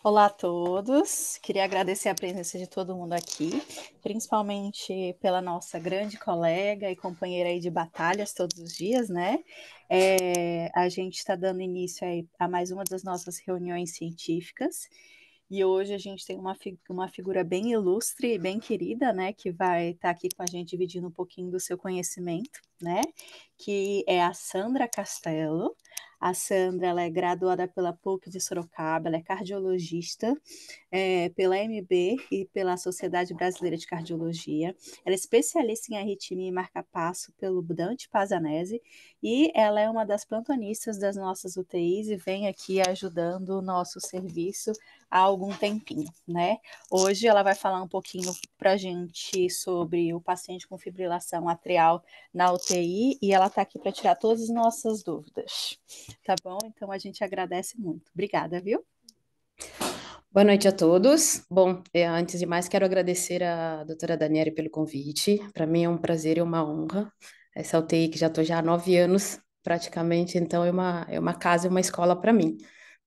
Olá a todos, queria agradecer a presença de todo mundo aqui, principalmente pela nossa grande colega e companheira aí de batalhas todos os dias, né? A gente está dando início aí a mais uma das nossas reuniões científicas e hoje a gente tem uma figura bem ilustre e bem querida, né? Que vai estar aqui com a gente dividindo um pouquinho do seu conhecimento, né? Que é a Sandra Castelo. A Sandra, ela é graduada pela PUC de Sorocaba, ela é cardiologista pela MB e pela Sociedade Brasileira de Cardiologia. Ela é especialista em arritmia e marca-passo pelo Dante Pazanese e ela é uma das plantonistas das nossas UTIs e vem aqui ajudando o nosso serviço há algum tempinho, né? Hoje ela vai falar um pouquinho para a gente sobre o paciente com fibrilação atrial na UTI e ela está aqui para tirar todas as nossas dúvidas. Tá bom? Então a gente agradece muito. Obrigada, viu? Boa noite a todos. Bom, antes de mais, quero agradecer a doutora Daniele pelo convite. Para mim é um prazer e uma honra. Essa UTI que já estou já há 9 anos, praticamente, então é uma casa e uma escola para mim,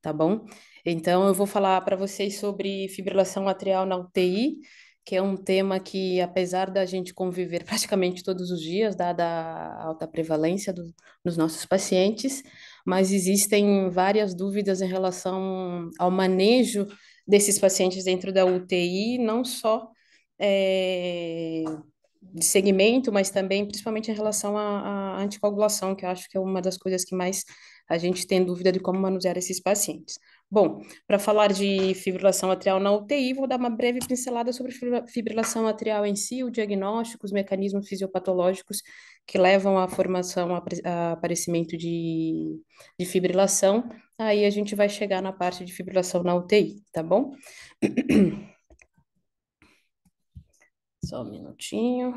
tá bom? Então, eu vou falar para vocês sobre fibrilação atrial na UTI, que é um tema que, apesar da gente conviver praticamente todos os dias, dada a alta prevalência dos nossos pacientes, mas existem várias dúvidas em relação ao manejo desses pacientes dentro da UTI, não só é, de segmento, mas também principalmente em relação à anticoagulação, que eu acho que é uma das coisas que mais a gente tem dúvida de como manusear esses pacientes. Bom, para falar de fibrilação atrial na UTI, vou dar uma breve pincelada sobre fibrilação atrial em si, o diagnóstico, os mecanismos fisiopatológicos que levam à formação, a aparecimento de fibrilação. Aí a gente vai chegar na parte de fibrilação na UTI, tá bom? Só um minutinho.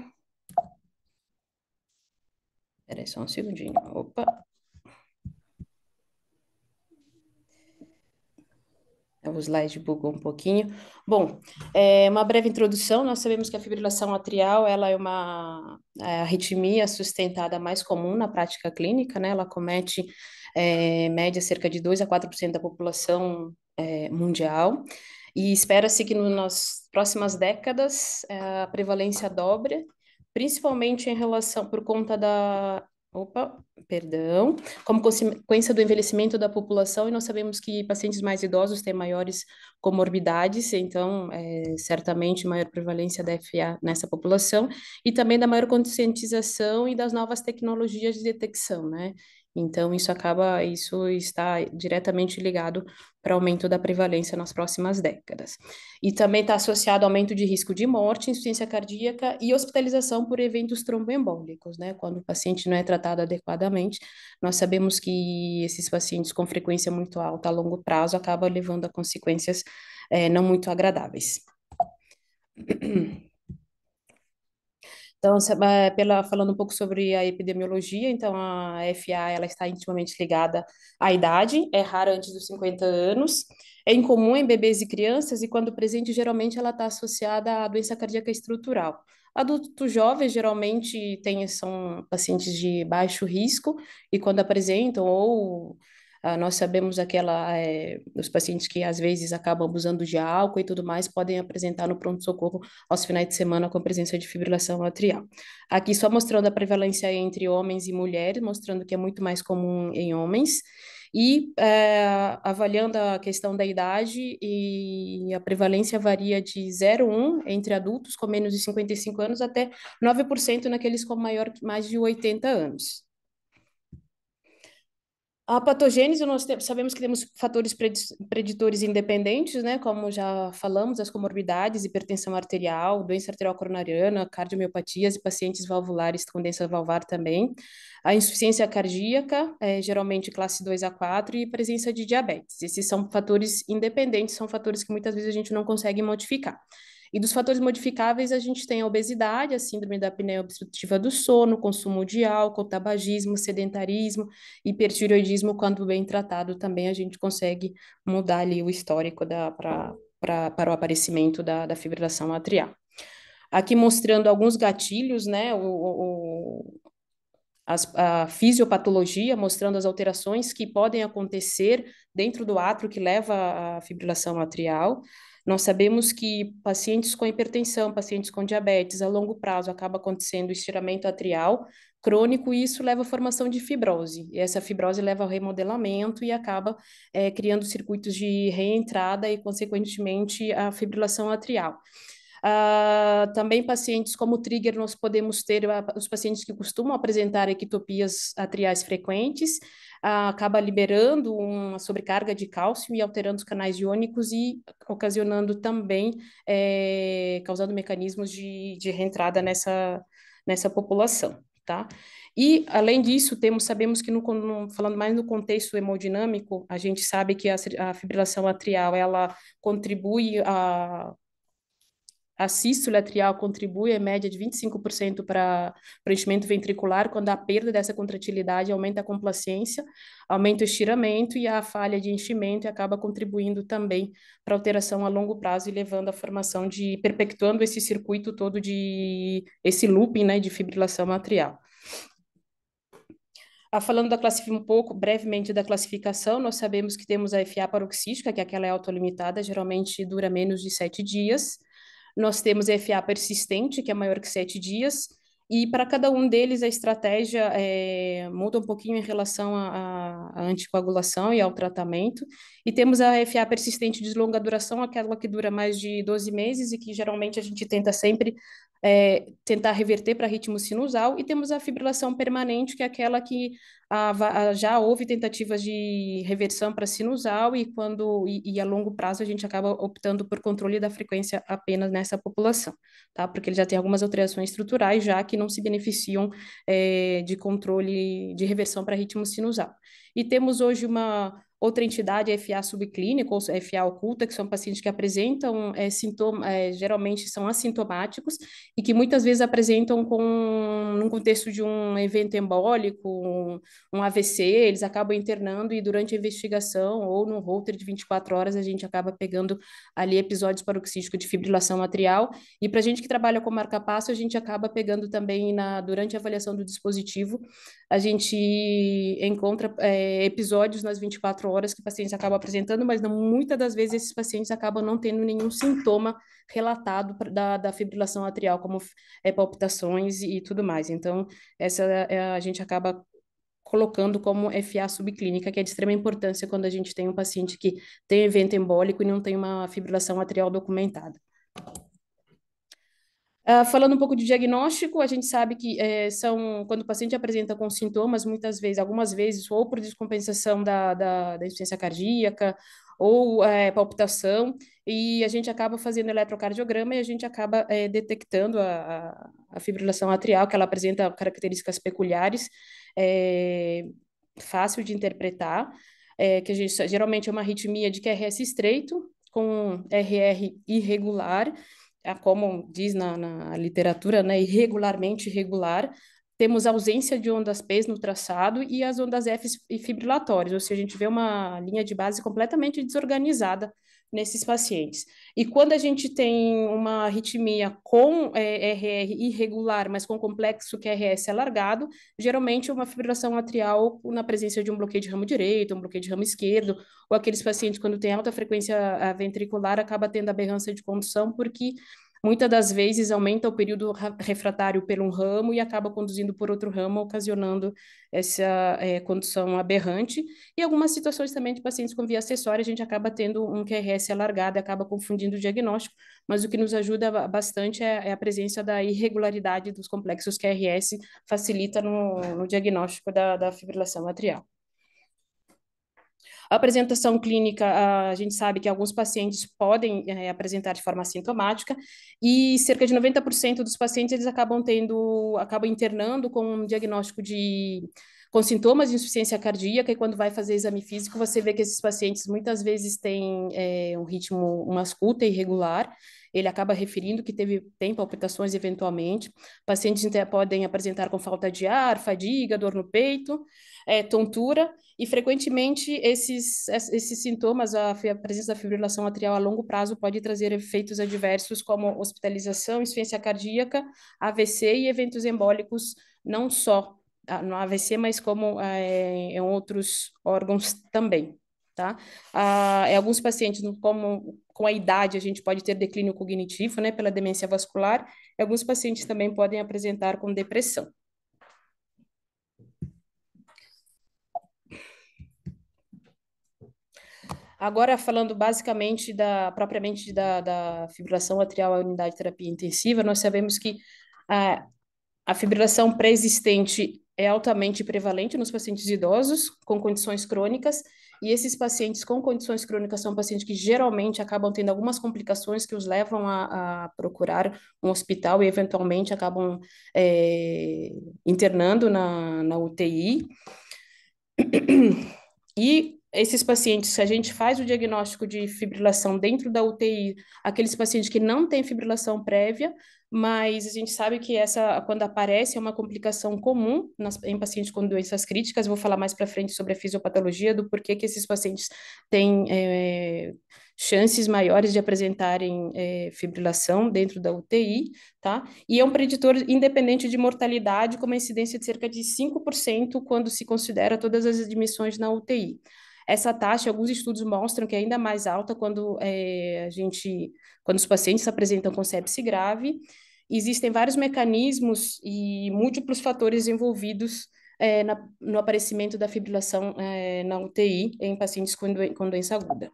Peraí, só um segundinho. Opa, o slide bugou um pouquinho. Bom, uma breve introdução. Nós sabemos que a fibrilação atrial, ela é uma arritmia sustentada mais comum na prática clínica, né? Ela comete, em média, cerca de 2 a 4% da população, mundial. E espera-se que nas próximas décadas a prevalência dobre, principalmente em relação por conta da. Opa, perdão. Como consequência do envelhecimento da população, e nós sabemos que pacientes mais idosos têm maiores comorbidades, então, certamente, maior prevalência da FA nessa população, e também da maior conscientização e das novas tecnologias de detecção, né? Então, isso está diretamente ligado para o aumento da prevalência nas próximas décadas. E também está associado ao aumento de risco de morte, insuficiência cardíaca e hospitalização por eventos tromboembólicos, né? Quando o paciente não é tratado adequadamente, nós sabemos que esses pacientes com frequência muito alta a longo prazo acabam levando a consequências, não muito agradáveis. Então, falando um pouco sobre a epidemiologia, então a FA ela está intimamente ligada à idade, é rara antes dos 50 anos, é incomum em bebês e crianças e quando presente, geralmente ela está associada à doença cardíaca estrutural. Adultos jovens geralmente são pacientes de baixo risco e quando apresentam ou nós sabemos os pacientes que às vezes acabam abusando de álcool e tudo mais podem apresentar no pronto-socorro aos finais de semana com a presença de fibrilação atrial. Aqui só mostrando a prevalência entre homens e mulheres, mostrando que é muito mais comum em homens, e avaliando a questão da idade, e a prevalência varia de 0,1 entre adultos com menos de 55 anos até 9% naqueles com mais de 80 anos. A patogênese, sabemos que temos fatores preditores independentes, né, como já falamos, as comorbidades, hipertensão arterial, doença arterial coronariana, cardiomiopatias e pacientes valvulares com doença valvar também. A insuficiência cardíaca, geralmente classe 2 a 4, e presença de diabetes. Esses são fatores independentes, são fatores que muitas vezes a gente não consegue modificar. E dos fatores modificáveis, a gente tem a obesidade, a síndrome da apneia obstrutiva do sono, consumo de álcool, tabagismo, sedentarismo, hipertireoidismo, quando bem tratado, também a gente consegue mudar ali o histórico para o aparecimento da fibrilação atrial. Aqui mostrando alguns gatilhos, né? a fisiopatologia, mostrando as alterações que podem acontecer dentro do átrio que leva à fibrilação atrial. Nós sabemos que pacientes com hipertensão, pacientes com diabetes, a longo prazo acaba acontecendo estiramento atrial crônico e isso leva à formação de fibrose. E essa fibrose leva ao remodelamento e acaba criando circuitos de reentrada e, consequentemente, a fibrilação atrial. Também pacientes como trigger, nós podemos ter os pacientes que costumam apresentar ectopias atriais frequentes, acaba liberando uma sobrecarga de cálcio e alterando os canais iônicos e ocasionando também, causando mecanismos de reentrada nessa população, tá? E, além disso, sabemos que, falando mais no contexto hemodinâmico, a gente sabe que a fibrilação atrial, ela contribui a sístole atrial contribui em média de 25% para o enchimento ventricular, quando a perda dessa contratilidade aumenta a complacência, aumenta o estiramento e a falha de enchimento e acaba contribuindo também para alteração a longo prazo e levando à formação perpetuando esse circuito todo esse looping, né, de fibrilação atrial. Falando um pouco brevemente da classificação, nós sabemos que temos a FA paroxística, que é aquela autolimitada, geralmente dura menos de 7 dias. Nós temos a FA persistente, que é maior que 7 dias, e para cada um deles a estratégia muda um pouquinho em relação à anticoagulação e ao tratamento. E temos a FA persistente de longa duração, aquela que dura mais de 12 meses e que geralmente a gente tenta sempre tentar reverter para ritmo sinusal. E temos a fibrilação permanente, que é aquela que já houve tentativas de reversão para sinusal e a longo prazo a gente acaba optando por controle da frequência apenas nessa população, tá? Porque ele já tem algumas alterações estruturais já que não se beneficiam de controle de reversão para ritmo sinusal. E temos hoje uma outra entidade, a FA subclínica ou FA oculta, que são pacientes que apresentam sintomas, geralmente são assintomáticos e que muitas vezes apresentam num contexto de um evento embólico, um AVC, eles acabam internando e durante a investigação ou no holter de 24 horas a gente acaba pegando ali episódios paroxísticos de fibrilação atrial e para a gente que trabalha com marca-passo, a gente acaba pegando também durante a avaliação do dispositivo, a gente encontra episódios nas 24 horas que pacientes acabam apresentando, mas muitas das vezes esses pacientes acabam não tendo nenhum sintoma relatado da fibrilação atrial, como palpitações e tudo mais. Então, a gente acaba colocando como FA subclínica, que é de extrema importância quando a gente tem um paciente que tem evento embólico e não tem uma fibrilação atrial documentada. Falando um pouco de diagnóstico, a gente sabe que quando o paciente apresenta com sintomas, algumas vezes, ou por descompensação da insuficiência cardíaca, ou palpitação, e a gente acaba fazendo eletrocardiograma e a gente acaba detectando a fibrilação atrial, que ela apresenta características peculiares, fácil de interpretar, que geralmente é uma arritmia de QRS estreito, com RR irregular, como diz na literatura, né, irregularmente irregular, temos ausência de ondas P no traçado e as ondas F fibrilatórias, ou seja, a gente vê uma linha de base completamente desorganizada nesses pacientes. E quando a gente tem uma arritmia com RR irregular, mas com complexo QRS alargado, geralmente uma fibrilação atrial na presença de um bloqueio de ramo direito, um bloqueio de ramo esquerdo, ou aqueles pacientes quando tem alta frequência ventricular acaba tendo aberrância de condução, porque muitas das vezes aumenta o período refratário por um ramo e acaba conduzindo por outro ramo, ocasionando essa condução aberrante. E algumas situações também de pacientes com via acessória, a gente acaba tendo um QRS alargado e acaba confundindo o diagnóstico, mas o que nos ajuda bastante é a presença da irregularidade dos complexos QRS, facilita no diagnóstico da fibrilação atrial. A apresentação clínica, a gente sabe que alguns pacientes podem apresentar de forma assintomática e cerca de 90% dos pacientes eles acabam internando com um diagnóstico com sintomas de insuficiência cardíaca e quando vai fazer exame físico você vê que esses pacientes muitas vezes têm um ritmo, uma ausculta irregular, ele acaba referindo que tem palpitações eventualmente, pacientes podem apresentar com falta de ar, fadiga, dor no peito, tontura, e frequentemente esses sintomas, a presença da fibrilação atrial a longo prazo pode trazer efeitos adversos como hospitalização, insuficiência cardíaca, AVC e eventos embólicos, não só no AVC, mas como em outros órgãos também, tá? Em alguns pacientes, como com a idade, a gente pode ter declínio cognitivo, né, pela demência vascular, e alguns pacientes também podem apresentar com depressão. Agora, falando basicamente propriamente da fibrilação atrial à unidade de terapia intensiva, nós sabemos que a, a fibrilação pré-existente é altamente prevalente nos pacientes idosos com condições crônicas, e esses pacientes com condições crônicas são pacientes que geralmente acabam tendo algumas complicações que os levam a procurar um hospital e eventualmente acabam internando na UTI. E esses pacientes, se a gente faz o diagnóstico de fibrilação dentro da UTI, aqueles pacientes que não têm fibrilação prévia, mas a gente sabe que essa, quando aparece, é uma complicação comum em pacientes com doenças críticas. Vou falar mais para frente sobre a fisiopatologia, do porquê que esses pacientes têm chances maiores de apresentarem fibrilação dentro da UTI, tá? E é um preditor independente de mortalidade, com uma incidência de cerca de 5% quando se considera todas as admissões na UTI. Essa taxa, alguns estudos mostram que é ainda mais alta quando os pacientes apresentam com sepse grave. Existem vários mecanismos e múltiplos fatores envolvidos no aparecimento da fibrilação na UTI em pacientes com doença aguda.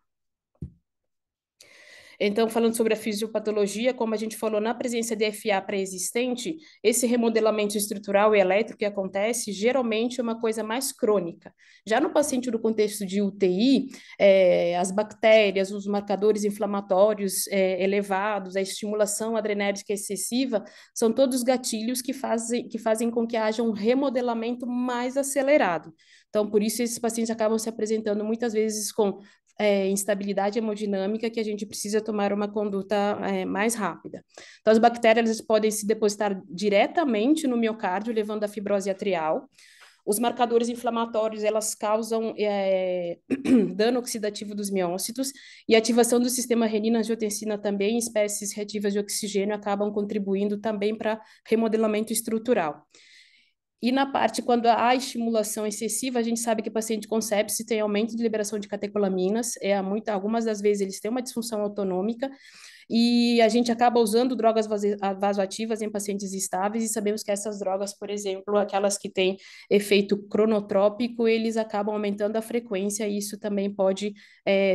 Então, falando sobre a fisiopatologia, como a gente falou, na presença de FA pré-existente, esse remodelamento estrutural e elétrico que acontece geralmente é uma coisa mais crônica. Já no paciente do contexto de UTI, as bactérias, os marcadores inflamatórios elevados, a estimulação adrenérgica excessiva, são todos gatilhos que fazem com que haja um remodelamento mais acelerado. Então, por isso, esses pacientes acabam se apresentando muitas vezes com instabilidade hemodinâmica, que a gente precisa tomar uma conduta mais rápida. Então, as bactérias podem se depositar diretamente no miocárdio, levando à fibrose atrial. Os marcadores inflamatórios, elas causam dano oxidativo dos miócitos, e a ativação do sistema renina-angiotensina também, espécies reativas de oxigênio, acabam contribuindo também para remodelamento estrutural. E na parte, quando há estimulação excessiva, a gente sabe que o paciente com sepsis tem aumento de liberação de catecolaminas, algumas das vezes eles têm uma disfunção autonômica, e a gente acaba usando drogas vasoativas em pacientes estáveis, e sabemos que essas drogas, por exemplo, aquelas que têm efeito cronotrópico, eles acabam aumentando a frequência, e isso também pode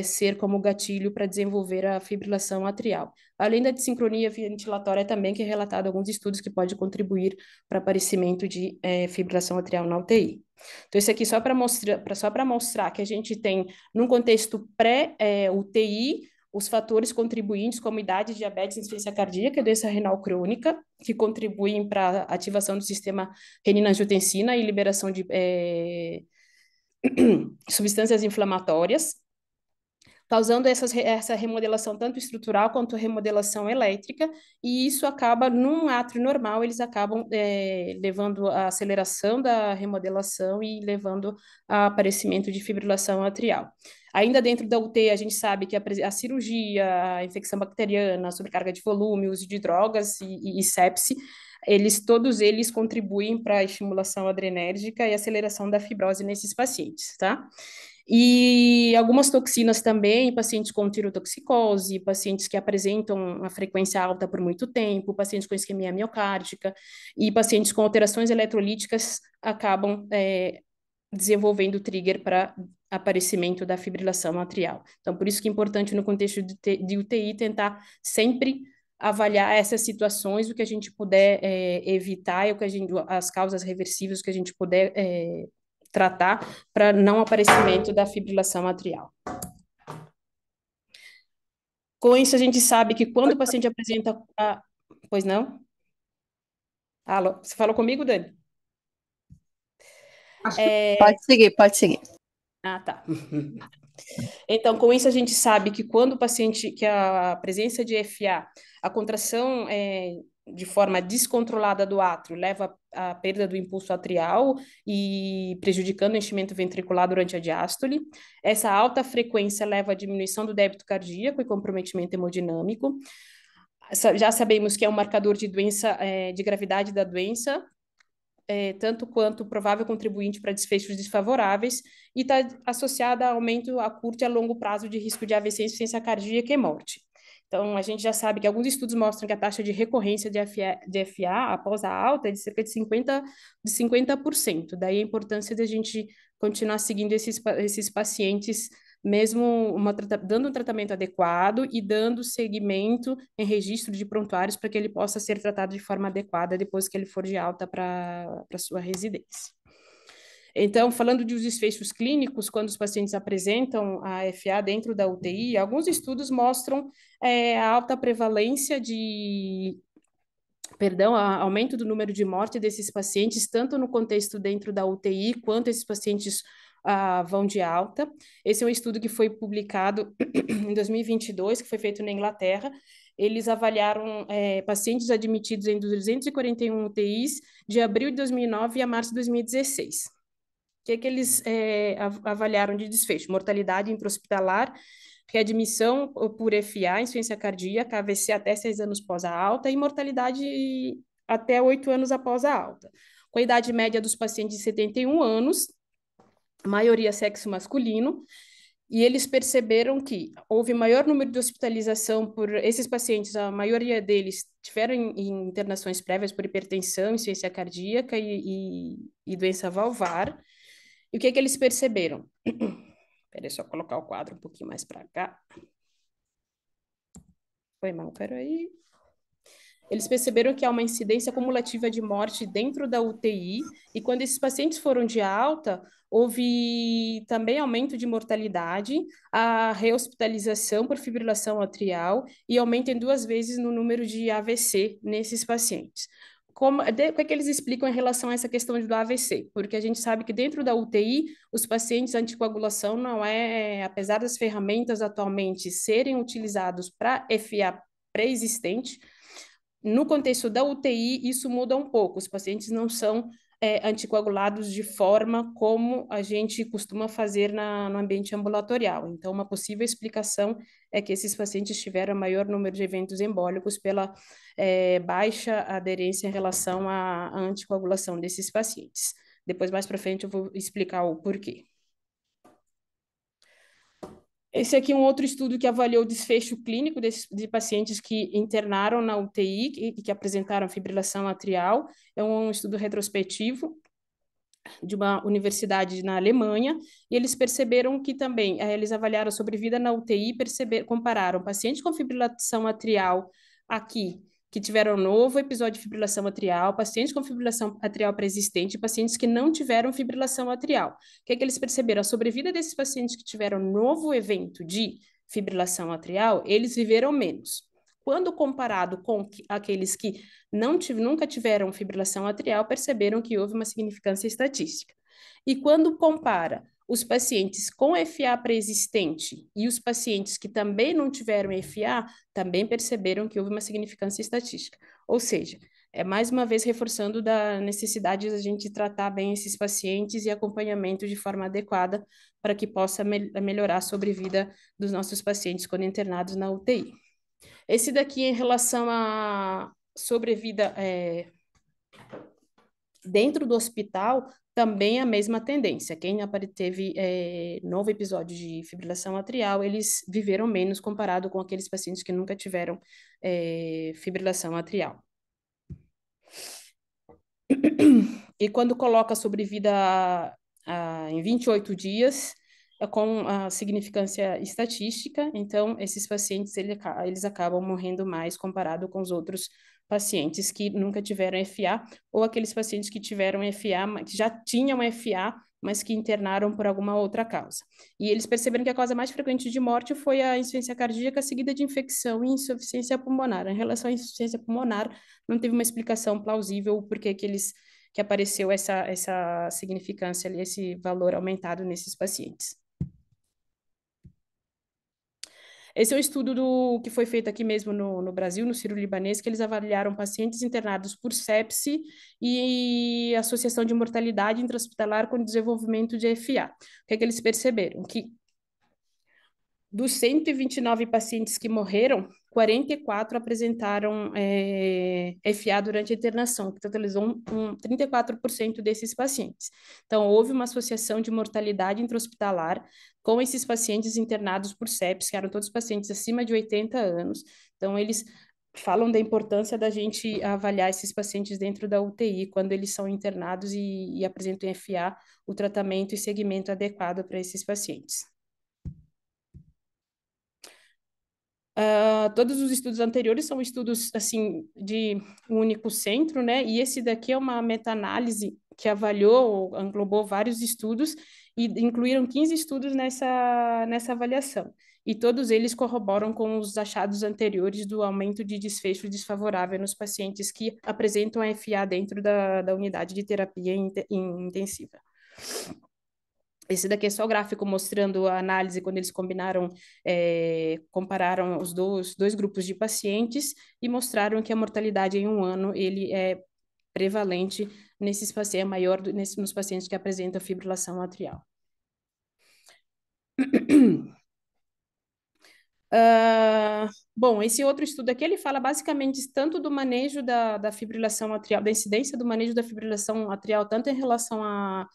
ser como gatilho para desenvolver a fibrilação atrial. Além da dissincronia ventilatória também, que é relatado em alguns estudos que pode contribuir para aparecimento de fibrilação atrial na UTI. Então, isso aqui só para mostrar que a gente tem, num contexto pré-UTI, os fatores contribuintes, como idade, diabetes, insuficiência cardíaca e doença renal crônica, que contribuem para a ativação do sistema renina-angiotensina e liberação de substâncias inflamatórias, causando essa remodelação tanto estrutural quanto remodelação elétrica, e isso acaba, num átrio normal, eles acabam levando a aceleração da remodelação e levando a aparecimento de fibrilação atrial. Ainda dentro da UTI, a gente sabe que a cirurgia, a infecção bacteriana, a sobrecarga de volume, o uso de drogas e sepse, todos eles contribuem para a estimulação adrenérgica e aceleração da fibrose nesses pacientes, tá? E algumas toxinas também, pacientes com tirotoxicose, pacientes que apresentam uma frequência alta por muito tempo, pacientes com isquemia miocárdica e pacientes com alterações eletrolíticas acabam desenvolvendo trigger para aparecimento da fibrilação atrial. Então, por isso que é importante no contexto de UTI tentar sempre avaliar essas situações, o que a gente puder evitar, as causas reversíveis, o que a gente puder tratar para não aparecimento da fibrilação atrial. Com isso, a gente sabe que quando o paciente apresenta... Pois não? Alô, você falou comigo, Dani? Pode seguir, pode seguir. Ah, tá. Então, com isso, a gente sabe que quando o paciente, que a presença de FA, a contração de forma descontrolada do átrio leva à perda do impulso atrial e prejudicando o enchimento ventricular durante a diástole. Essa alta frequência leva à diminuição do débito cardíaco e comprometimento hemodinâmico. Já sabemos que é um marcador de doença, de gravidade da doença, tanto quanto provável contribuinte para desfechos desfavoráveis, e está associada a aumento a curto e a longo prazo de risco de AVC, insuficiência cardíaca e morte. Então, a gente já sabe que alguns estudos mostram que a taxa de recorrência de FA após a alta é de cerca de 50%. Daí a importância da gente continuar seguindo esses pacientes, mesmo dando um tratamento adequado e dando seguimento em registro de prontuários para que ele possa ser tratado de forma adequada depois que ele for de alta para sua residência. Então, falando de os desfechos clínicos, quando os pacientes apresentam a FA dentro da UTI, alguns estudos mostram a alta prevalência aumento do número de morte desses pacientes, tanto no contexto dentro da UTI, quanto esses pacientes vão de alta. Esse é um estudo que foi publicado em 2022, que foi feito na Inglaterra. Eles avaliaram pacientes admitidos em 241 UTIs de abril de 2009 a março de 2016. O que eles avaliaram de desfecho? Mortalidade intra-hospitalar, readmissão por FA, insuficiência cardíaca, AVC até 6 anos após a alta e mortalidade até 8 anos após a alta. Com a idade média dos pacientes de 71 anos, maioria sexo masculino, e eles perceberam que houve maior número de hospitalização por esses pacientes, a maioria deles tiveram em internações prévias por hipertensão, insuficiência cardíaca e doença valvar. E o que eles perceberam? Peraí, só colocar o quadro um pouquinho mais para cá. Foi mal, peraí. Eles perceberam que há uma incidência cumulativa de morte dentro da UTI, e quando esses pacientes foram de alta, houve também aumento de mortalidade, a rehospitalização por fibrilação atrial e aumento em 2 vezes no número de AVC nesses pacientes. O que é que eles explicam em relação a essa questão do AVC? Porque a gente sabe que dentro da UTI, os pacientes anticoagulação não apesar das ferramentas atualmente serem utilizados para FA pré-existente, no contexto da UTI, isso muda um pouco. Os pacientes não são anticoagulados de forma como a gente costuma fazer no ambiente ambulatorial. Então, uma possível explicação é que esses pacientes tiveram maior número de eventos embólicos pela baixa aderência em relação à anticoagulação desses pacientes. Depois, mais para frente, eu vou explicar o porquê. Esse aqui é um outro estudo que avaliou o desfecho clínico de pacientes que internaram na UTI e que apresentaram fibrilação atrial. É um estudo retrospectivo de uma universidade na Alemanha, e eles perceberam que também, eles avaliaram a sobrevida na UTI, compararam pacientes com fibrilação atrial aqui, que tiveram novo episódio de fibrilação atrial, pacientes com fibrilação atrial pré-existente, pacientes que não tiveram fibrilação atrial. O que é que eles perceberam? A sobrevida desses pacientes que tiveram novo evento de fibrilação atrial, eles viveram menos. Quando comparado com aqueles que nunca tiveram fibrilação atrial, perceberam que houve uma significância estatística. E quando compara os pacientes com FA pré-existente e os pacientes que também não tiveram FA, também perceberam que houve uma significância estatística. Ou seja, mais uma vez reforçando da necessidade de a gente tratar bem esses pacientes e acompanhamento de forma adequada para que possa melhorar a sobrevida dos nossos pacientes quando internados na UTI. Esse daqui em relação à sobrevida dentro do hospital, também a mesma tendência. Quem teve novo episódio de fibrilação atrial, eles viveram menos comparado com aqueles pacientes que nunca tiveram fibrilação atrial. E quando coloca a sobrevida em 28 dias, com a significância estatística, então esses pacientes eles acabam morrendo mais comparado com os outros pacientes que nunca tiveram FA, ou aqueles pacientes que tiveram FA, que já tinham FA, mas que internaram por alguma outra causa. E eles perceberam que a causa mais frequente de morte foi a insuficiência cardíaca seguida de infecção e insuficiência pulmonar. Em relação à insuficiência pulmonar, não teve uma explicação plausível porque que apareceu essa significância, esse valor aumentado nesses pacientes. Esse é um estudo que foi feito aqui mesmo no Brasil, no Sírio-Libanês, que eles avaliaram pacientes internados por sepse e associação de mortalidade intra-hospitalar com desenvolvimento de FA. O que é que eles perceberam? Que Dos 129 pacientes que morreram, 44 apresentaram FA durante a internação, que totalizou 34% desses pacientes. Então, houve uma associação de mortalidade intra-hospitalar com esses pacientes internados por sepsis, que eram todos pacientes acima de 80 anos. Então, eles falam da importância da gente avaliar esses pacientes dentro da UTI, quando eles são internados e apresentam FA, o tratamento e segmento adequado para esses pacientes. Todos os estudos anteriores são estudos assim de um único centro, né? E esse daqui é uma meta-análise que avaliou, englobou vários estudos e incluíram 15 estudos nessa avaliação. E todos eles corroboram com os achados anteriores do aumento de desfecho desfavorável nos pacientes que apresentam a FA dentro da unidade de terapia intensiva. Esse daqui é só o gráfico mostrando a análise quando eles compararam os dois grupos de pacientes e mostraram que a mortalidade em um ano ele é prevalente nesses pacientes, é maior nos pacientes que apresentam fibrilação atrial. Bom, esse outro estudo aqui, ele fala basicamente tanto do manejo da fibrilação atrial, da incidência do manejo da fibrilação atrial, tanto em relação a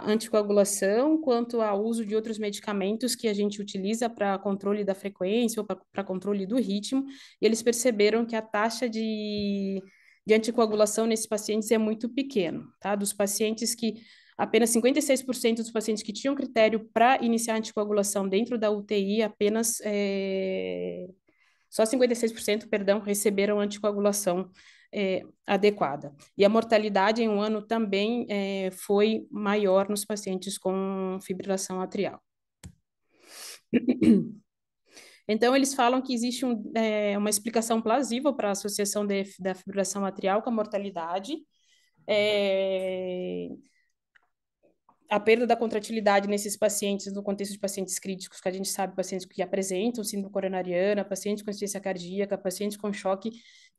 anticoagulação, quanto ao uso de outros medicamentos que a gente utiliza para controle da frequência ou para controle do ritmo, e eles perceberam que a taxa de anticoagulação nesses pacientes é muito pequena, tá? Dos pacientes que apenas 56% dos pacientes que tinham critério para iniciar anticoagulação dentro da UTI, só 56%, perdão, receberam anticoagulação adequada. E a mortalidade em um ano também foi maior nos pacientes com fibrilação atrial. Então, eles falam que existe uma explicação plausível para a associação da fibrilação atrial com a mortalidade. A perda da contratilidade nesses pacientes, no contexto de pacientes críticos, que a gente sabe, pacientes que apresentam síndrome coronariana, pacientes com insuficiência cardíaca, pacientes com choque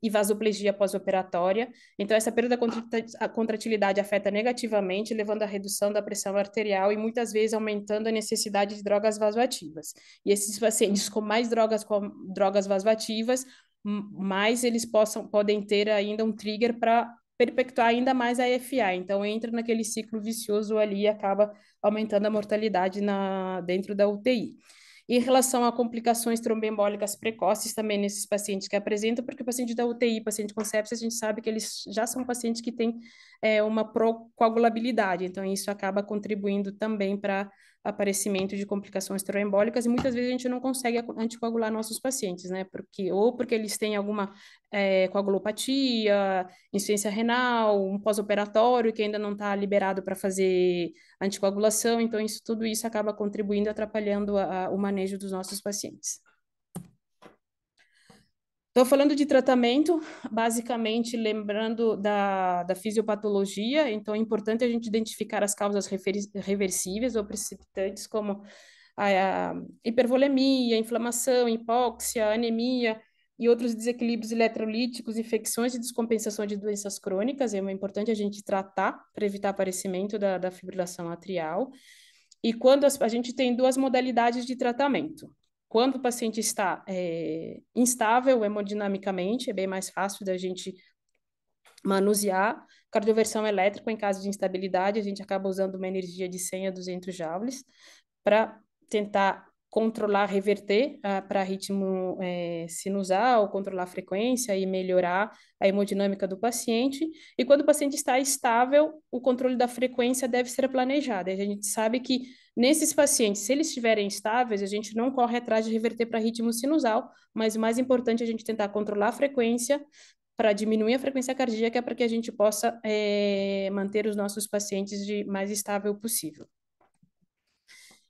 e vasoplegia pós-operatória. Então, essa perda da contratilidade afeta negativamente, levando à redução da pressão arterial e muitas vezes aumentando a necessidade de drogas vasoativas. E esses pacientes com mais drogas vasoativas, mais eles podem ter ainda um trigger para perpetuar ainda mais a FA. Então, entra naquele ciclo vicioso ali e acaba aumentando a mortalidade dentro da UTI. Em relação a complicações tromboembólicas precoces também nesses pacientes que apresentam, porque o paciente da UTI, paciente com sepsis, a gente sabe que eles já são pacientes que têm uma procoagulabilidade, então isso acaba contribuindo também para aparecimento de complicações tromboembólicas e muitas vezes a gente não consegue anticoagular nossos pacientes, né? Porque eles têm alguma coagulopatia, insuficiência renal, um pós-operatório que ainda não está liberado para fazer anticoagulação, então tudo isso acaba contribuindo, atrapalhando o manejo dos nossos pacientes. Estou falando de tratamento, basicamente lembrando da fisiopatologia, então é importante a gente identificar as causas reversíveis ou precipitantes, como a hipervolemia, inflamação, hipóxia, anemia e outros desequilíbrios eletrolíticos, infecções e descompensação de doenças crônicas. É importante a gente tratar para evitar aparecimento da fibrilação atrial. E quando a gente tem duas modalidades de tratamento. Quando o paciente está instável hemodinamicamente, é bem mais fácil da gente manusear. Cardioversão elétrica, em caso de instabilidade, a gente acaba usando uma energia de 100 a 200 joules para tentar controlar, reverter para ritmo sinusal, controlar a frequência e melhorar a hemodinâmica do paciente. E quando o paciente está estável, o controle da frequência deve ser planejado. A gente sabe que nesses pacientes, se eles estiverem estáveis, a gente não corre atrás de reverter para ritmo sinusal, mas o mais importante é a gente tentar controlar a frequência para diminuir a frequência cardíaca para que a gente possa manter os nossos pacientes de mais estável possível.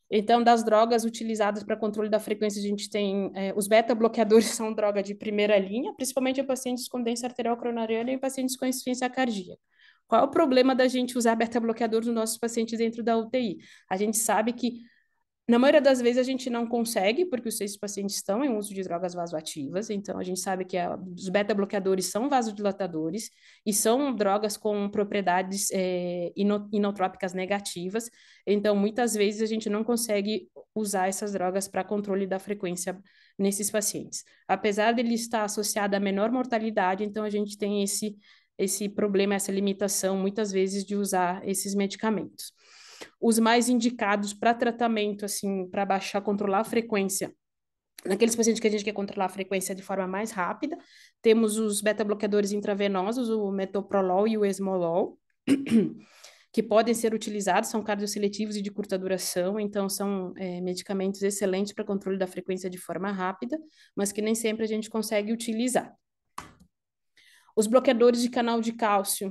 Então, das drogas utilizadas para controle da frequência, a gente tem os beta-bloqueadores são droga de primeira linha, principalmente em pacientes com doença arterial coronariana e em pacientes com insuficiência cardíaca. Qual é o problema da gente usar beta-bloqueadores nos nossos pacientes dentro da UTI? A gente sabe que Na maioria das vezes a gente não consegue, porque esses pacientes estão em uso de drogas vasoativas, então a gente sabe que os beta-bloqueadores são vasodilatadores e são drogas com propriedades inotrópicas negativas, então muitas vezes a gente não consegue usar essas drogas para controle da frequência nesses pacientes. Apesar dele estar associado a menor mortalidade, então a gente tem esse problema, essa limitação, muitas vezes, de usar esses medicamentos. Os mais indicados para tratamento, assim, para baixar, controlar a frequência, naqueles pacientes que a gente quer controlar a frequência de forma mais rápida, temos os beta-bloqueadores intravenosos, o metoprolol e o esmolol, que podem ser utilizados, são cardioseletivos e de curta duração, então são medicamentos excelentes para controle da frequência de forma rápida, mas que nem sempre a gente consegue utilizar. Os bloqueadores de canal de cálcio,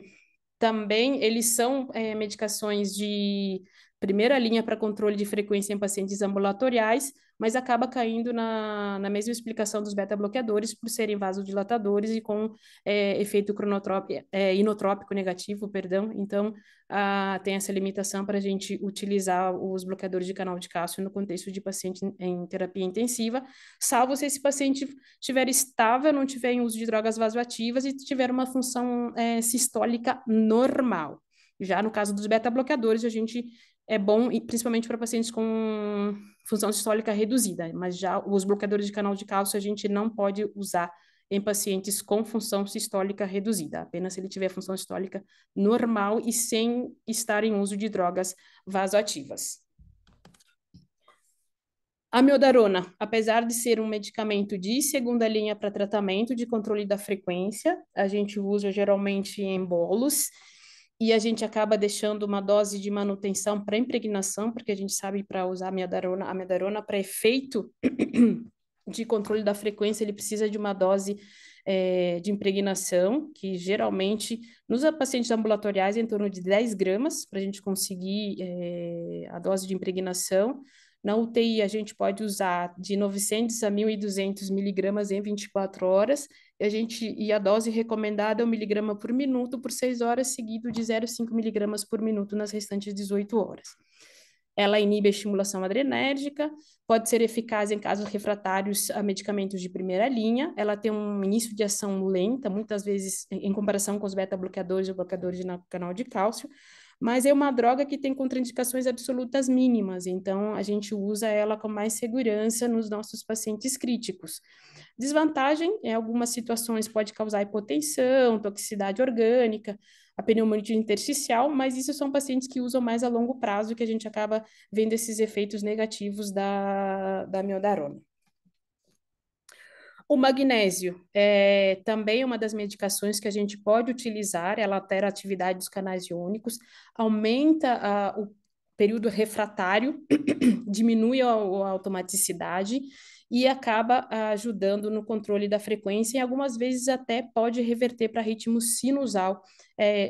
também eles são medicações de primeira linha para controle de frequência em pacientes ambulatoriais, mas acaba caindo na mesma explicação dos beta-bloqueadores por serem vasodilatadores e com efeito inotrópico negativo, perdão. Então, tem essa limitação para a gente utilizar os bloqueadores de canal de cálcio no contexto de paciente em terapia intensiva, salvo se esse paciente estiver estável, não tiver em uso de drogas vasoativas e tiver uma função sistólica normal. Já no caso dos beta-bloqueadores, a gente é bom, principalmente para pacientes com função sistólica reduzida, mas já os bloqueadores de canal de cálcio a gente não pode usar em pacientes com função sistólica reduzida, apenas se ele tiver função sistólica normal e sem estar em uso de drogas vasoativas. A miodarona, apesar de ser um medicamento de segunda linha para tratamento de controle da frequência, a gente usa geralmente em bolos e a gente acaba deixando uma dose de manutenção para impregnação, porque a gente sabe para usar a miodarona para efeito de controle da frequência, ele precisa de uma dose de impregnação, que geralmente, nos pacientes ambulatoriais, é em torno de 10 gramas, para a gente conseguir a dose de impregnação. Na UTI, a gente pode usar de 900 a 1.200 miligramas em 24 horas, e a dose recomendada é 1 miligrama por minuto por 6 horas, seguido de 0,5 miligramas por minuto nas restantes 18 horas. Ela inibe a estimulação adrenérgica, pode ser eficaz em casos refratários a medicamentos de primeira linha, ela tem um início de ação lenta, muitas vezes em comparação com os beta-bloqueadores ou bloqueadores de canal de cálcio, mas é uma droga que tem contraindicações absolutas mínimas, então a gente usa ela com mais segurança nos nossos pacientes críticos. Desvantagem, em algumas situações pode causar hipotensão, toxicidade orgânica, a pneumonia intersticial, mas isso são pacientes que usam mais a longo prazo, que a gente acaba vendo esses efeitos negativos da miodarona. O magnésio é também uma das medicações que a gente pode utilizar, ela altera a atividade dos canais iônicos, aumenta o período refratário, diminui a automaticidade e acaba ajudando no controle da frequência e algumas vezes até pode reverter para ritmo sinusal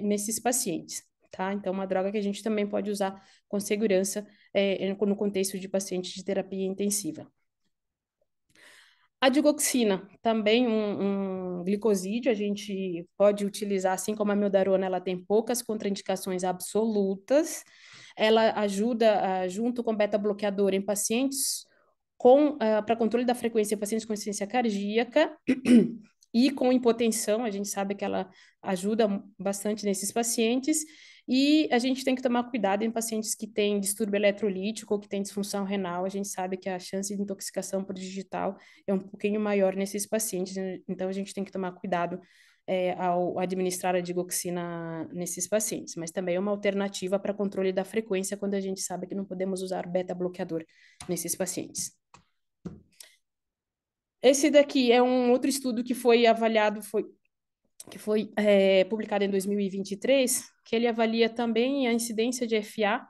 nesses pacientes. Tá? Então, uma droga que a gente também pode usar com segurança no contexto de pacientes de terapia intensiva. A digoxina, também um glicosídeo, a gente pode utilizar, assim como a miodarona, ela tem poucas contraindicações absolutas, ela ajuda, junto com beta-bloqueador em pacientes para controle da frequência em pacientes com insuficiência cardíaca e com hipotensão, a gente sabe que ela ajuda bastante nesses pacientes, e a gente tem que tomar cuidado em pacientes que têm distúrbio eletrolítico ou que têm disfunção renal, a gente sabe que a chance de intoxicação por digital é um pouquinho maior nesses pacientes, então a gente tem que tomar cuidado ao administrar a digoxina nesses pacientes, mas também é uma alternativa para controle da frequência quando a gente sabe que não podemos usar beta-bloqueador nesses pacientes. Esse daqui é um outro estudo que foi avaliado, que foi publicado em 2023, que ele avalia também a incidência de FA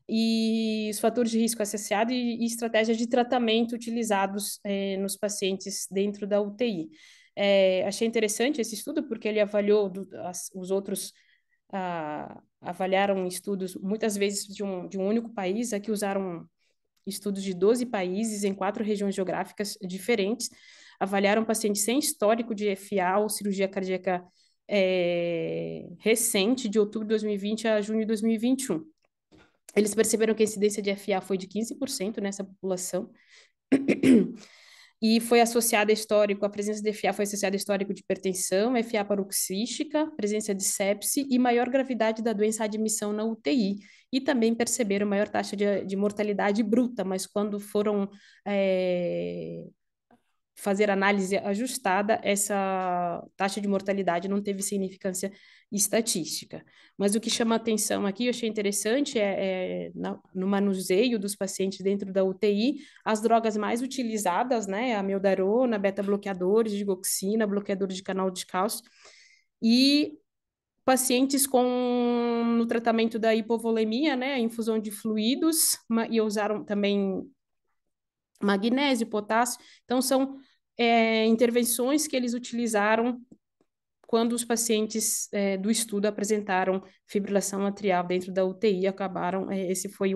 e os fatores de risco associados e estratégias de tratamento utilizados nos pacientes dentro da UTI. Achei interessante esse estudo porque ele avaliou os outros avaliaram estudos muitas vezes de um único país, aqui usaram estudos de 12 países em 4 regiões geográficas diferentes, avaliaram pacientes sem histórico de FA ou cirurgia cardíaca recente, de outubro de 2020 a junho de 2021. Eles perceberam que a incidência de FA foi de 15% nessa população, e foi associada histórico, a presença de FA foi associada a histórico de hipertensão, FA paroxística, presença de sepse e maior gravidade da doença à admissão na UTI. E também perceberam maior taxa de mortalidade bruta, mas quando foram fazer análise ajustada, essa taxa de mortalidade não teve significância estatística. Mas o que chama atenção aqui, eu achei interessante, no manuseio dos pacientes dentro da UTI, as drogas mais utilizadas, né, a amiodarona, beta-bloqueadores, digoxina, bloqueadores de canal de cálcio, e pacientes no tratamento da hipovolemia, né, a infusão de fluidos, e usaram também magnésio, potássio. Então, são intervenções que eles utilizaram quando os pacientes do estudo apresentaram fibrilação atrial dentro da UTI, esse foi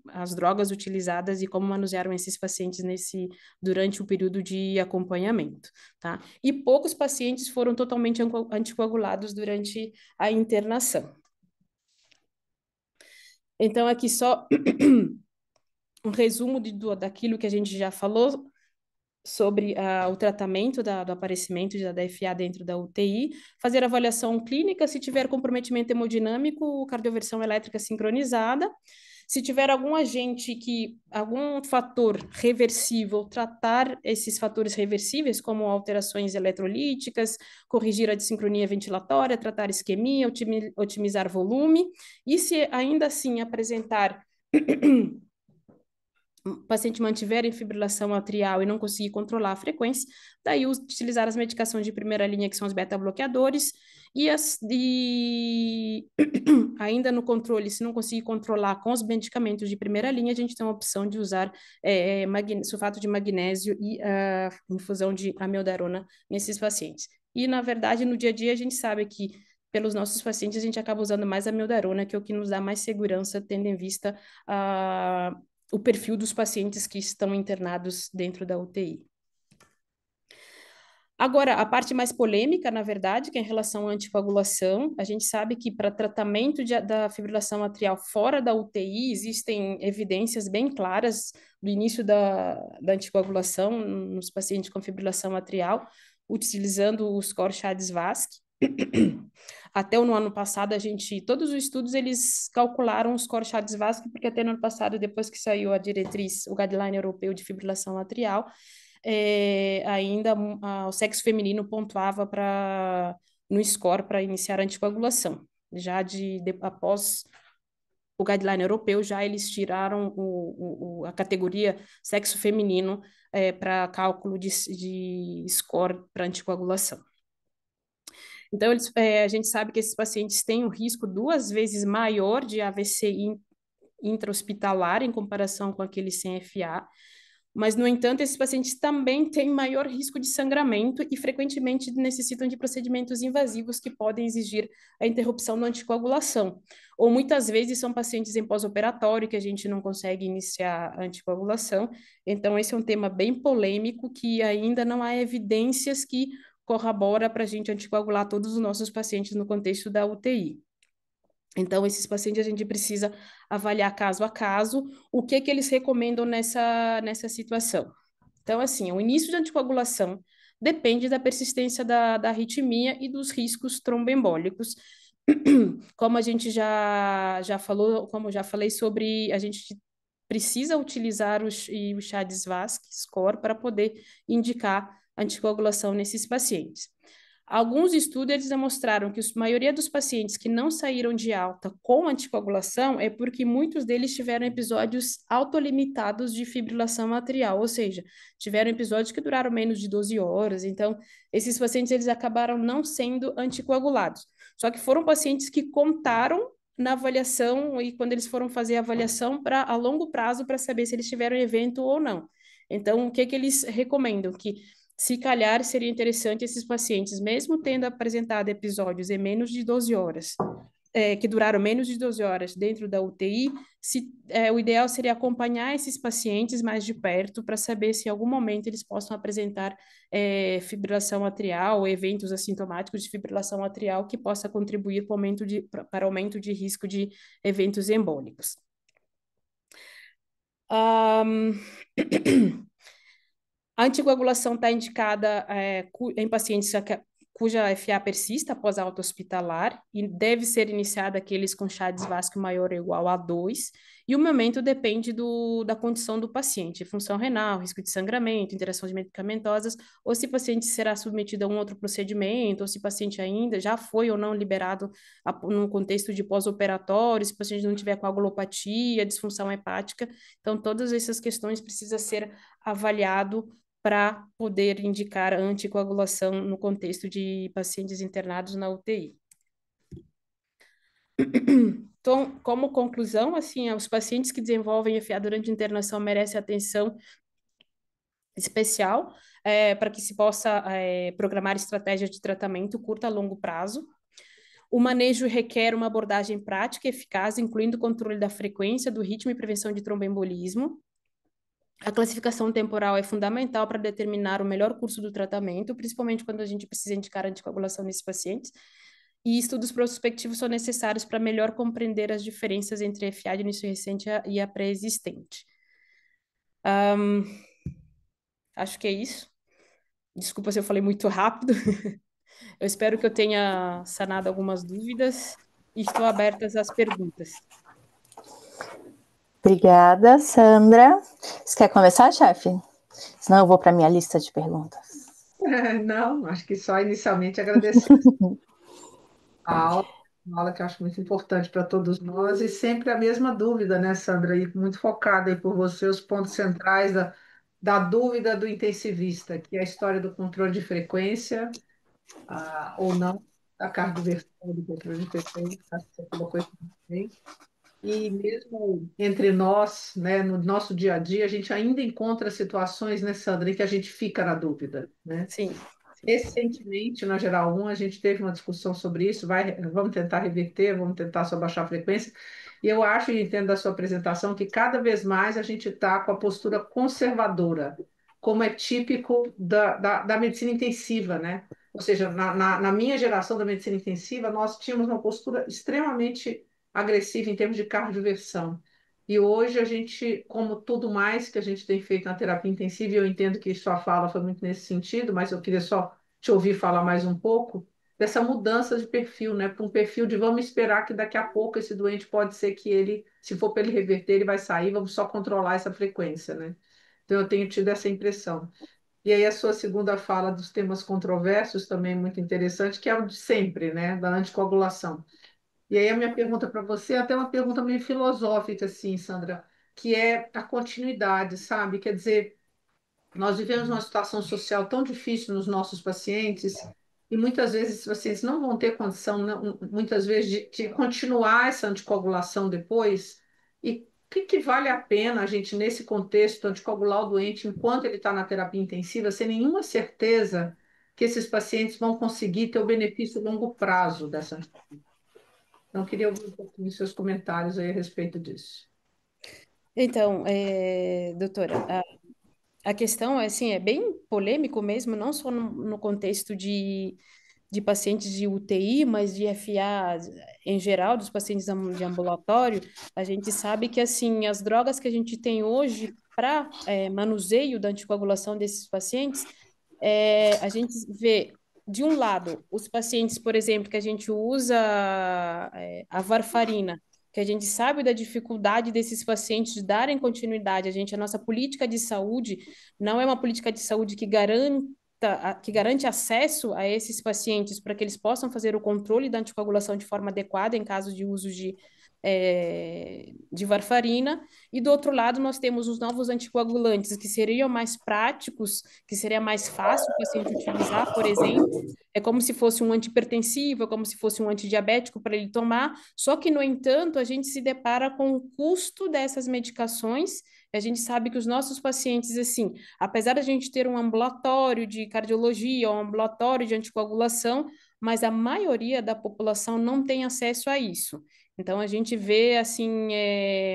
as drogas utilizadas e como manusearam esses pacientes durante o período de acompanhamento, tá? E poucos pacientes foram totalmente anticoagulados durante a internação. Então, aqui só um resumo daquilo que a gente já falou sobre o tratamento do aparecimento da FA dentro da UTI, fazer avaliação clínica, se tiver comprometimento hemodinâmico, cardioversão elétrica sincronizada, se tiver algum fator reversível, tratar esses fatores reversíveis, como alterações eletrolíticas, corrigir a dissincronia ventilatória, tratar isquemia, otimizar volume, e se ainda assim apresentar o paciente mantiver em fibrilação atrial e não conseguir controlar a frequência, daí utilizar as medicações de primeira linha, que são os beta-bloqueadores, e ainda no controle, se não conseguir controlar com os medicamentos de primeira linha, a gente tem a opção de usar sulfato de magnésio e a infusão de amiodarona nesses pacientes. E, na verdade, no dia a dia, a gente sabe que pelos nossos pacientes, a gente acaba usando mais a amiodarona, que é o que nos dá mais segurança, tendo em vista o perfil dos pacientes que estão internados dentro da UTI. Agora, a parte mais polêmica, na verdade, que é em relação à anticoagulação, a gente sabe que para tratamento da fibrilação atrial fora da UTI, existem evidências bem claras do início da anticoagulação nos pacientes com fibrilação atrial, utilizando o score Chades-Vasc. Até no ano passado, todos os estudos, eles calcularam o score Chades-Vasc, porque até no ano passado, depois que saiu a diretriz, o guideline europeu de fibrilação atrial, ainda o sexo feminino pontuava no score para iniciar a anticoagulação. Já após o guideline europeu, já eles tiraram a categoria sexo feminino para cálculo de score para anticoagulação. Então, a gente sabe que esses pacientes têm um risco 2 vezes maior de AVC intra-hospitalar em comparação com aqueles sem FA, mas, no entanto, esses pacientes também têm maior risco de sangramento e frequentemente necessitam de procedimentos invasivos que podem exigir a interrupção da anticoagulação. Ou muitas vezes são pacientes em pós-operatório que a gente não consegue iniciar a anticoagulação. Então, esse é um tema bem polêmico que ainda não há evidências que corrobora para a gente anticoagular todos os nossos pacientes no contexto da UTI. Então, esses pacientes a gente precisa avaliar caso a caso o que eles recomendam nessa situação. Então, assim, o início de anticoagulação depende da persistência da arritmia e dos riscos tromboembólicos. Como a gente já falou, como eu já falei sobre, a gente precisa utilizar o Chades-Vasc score para poder indicar anticoagulação nesses pacientes. Alguns estudos eles demonstraram que a maioria dos pacientes que não saíram de alta com anticoagulação é porque muitos deles tiveram episódios autolimitados de fibrilação atrial, ou seja, tiveram episódios que duraram menos de 12 horas. Então, esses pacientes eles acabaram não sendo anticoagulados. Só que foram pacientes que contaram na avaliação e quando eles foram fazer a avaliação a longo prazo para saber se eles tiveram evento ou não. Então, o que eles recomendam? Que se calhar seria interessante esses pacientes, mesmo tendo apresentado episódios em menos de 12 horas, que duraram menos de 12 horas dentro da UTI, o ideal seria acompanhar esses pacientes mais de perto para saber se em algum momento eles possam apresentar fibrilação atrial ou eventos assintomáticos de fibrilação atrial que possa contribuir para aumento de risco de eventos embólicos. Ahn, A anticoagulação está indicada em pacientes cuja FA persista após a alta hospitalar e deve ser iniciada aqueles com CHADS VASC maior ou igual a 2, e o momento depende da condição do paciente, função renal, risco de sangramento, interações medicamentosas, ou se o paciente será submetido a um outro procedimento, ou se o paciente ainda já foi ou não liberado no contexto de pós-operatório, se o paciente não tiver coagulopatia, disfunção hepática. Então, todas essas questões precisam ser avaliado para poder indicar a anticoagulação no contexto de pacientes internados na UTI. Então, como conclusão, assim, os pacientes que desenvolvem FA durante a internação merecem atenção especial para que se possa programar estratégias de tratamento curto a longo prazo. O manejo requer uma abordagem prática e eficaz, incluindo controle da frequência, do ritmo e prevenção de tromboembolismo. A classificação temporal é fundamental para determinar o melhor curso do tratamento, principalmente quando a gente precisa indicar anticoagulação nesses pacientes. E estudos prospectivos são necessários para melhor compreender as diferenças entre a FA de início recente e a pré-existente. Acho que é isso. Desculpa se eu falei muito rápido. Eu espero que eu tenha sanado algumas dúvidas e estou aberta às perguntas. Obrigada, Sandra. Você quer começar, chefe? Senão eu vou para minha lista de perguntas. Não, acho que só inicialmente agradecer a aula, uma aula que eu acho muito importante para todos nós, e sempre a mesma dúvida, né, Sandra? E muito focada aí por você, os pontos centrais da dúvida do intensivista, que é a história do controle de frequência, ou não, da cardioversão do controle de frequência, acho que você colocou isso muito bem. E mesmo entre nós, né, no nosso dia a dia, a gente ainda encontra situações, né, Sandra, em que a gente fica na dúvida, né? Sim, sim. Recentemente, na Geral 1, a gente teve uma discussão sobre isso, vamos tentar reverter, vamos tentar só baixar a frequência, e eu acho e entendo da sua apresentação que cada vez mais a gente está com a postura conservadora, como é típico da medicina intensiva, né? Ou seja, na minha geração da medicina intensiva, nós tínhamos uma postura extremamente agressiva em termos de cardioversão. E hoje a gente, como tudo mais que a gente tem feito na terapia intensiva, e eu entendo que sua fala foi muito nesse sentido, mas eu queria só te ouvir falar mais um pouco dessa mudança de perfil, né? Para um perfil de vamos esperar que daqui a pouco esse doente pode ser que ele, se for para ele reverter, ele vai sair, vamos só controlar essa frequência, né? Então eu tenho tido essa impressão. E aí a sua segunda fala dos temas controversos também é muito interessante, que é o de sempre, né? Da anticoagulação. E aí a minha pergunta para você é até uma pergunta meio filosófica, assim, Sandra, que é a continuidade, sabe? Quer dizer, nós vivemos uma situação social tão difícil nos nossos pacientes e muitas vezes os pacientes não vão ter condição, muitas vezes, de continuar essa anticoagulação depois. E o que, que vale a pena a gente, nesse contexto, anticoagular o doente enquanto ele está na terapia intensiva, sem nenhuma certeza que esses pacientes vão conseguir ter o benefício a longo prazo dessa. Então, eu queria ouvir um pouquinho os seus comentários aí a respeito disso. Então, doutora, a questão é assim, é bem polêmico mesmo, não só no contexto de pacientes de UTI, mas de FA em geral, dos pacientes de ambulatório. A gente sabe que assim, as drogas que a gente tem hoje para manuseio da anticoagulação desses pacientes, a gente vê de um lado, os pacientes, por exemplo, que a gente usa a varfarina, que a gente sabe da dificuldade desses pacientes de darem continuidade. A nossa política de saúde não é uma política de saúde que garante acesso a esses pacientes para que eles possam fazer o controle da anticoagulação de forma adequada em caso de uso de varfarina, e do outro lado nós temos os novos anticoagulantes que seriam mais práticos, que seria mais fácil o paciente utilizar, por exemplo, é como se fosse um antipertensivo, é como se fosse um antidiabético para ele tomar, só que, no entanto, a gente se depara com o custo dessas medicações. A gente sabe que os nossos pacientes, assim, apesar de a gente ter um ambulatório de cardiologia, um ambulatório de anticoagulação, mas a maioria da população não tem acesso a isso. Então, a gente vê, assim,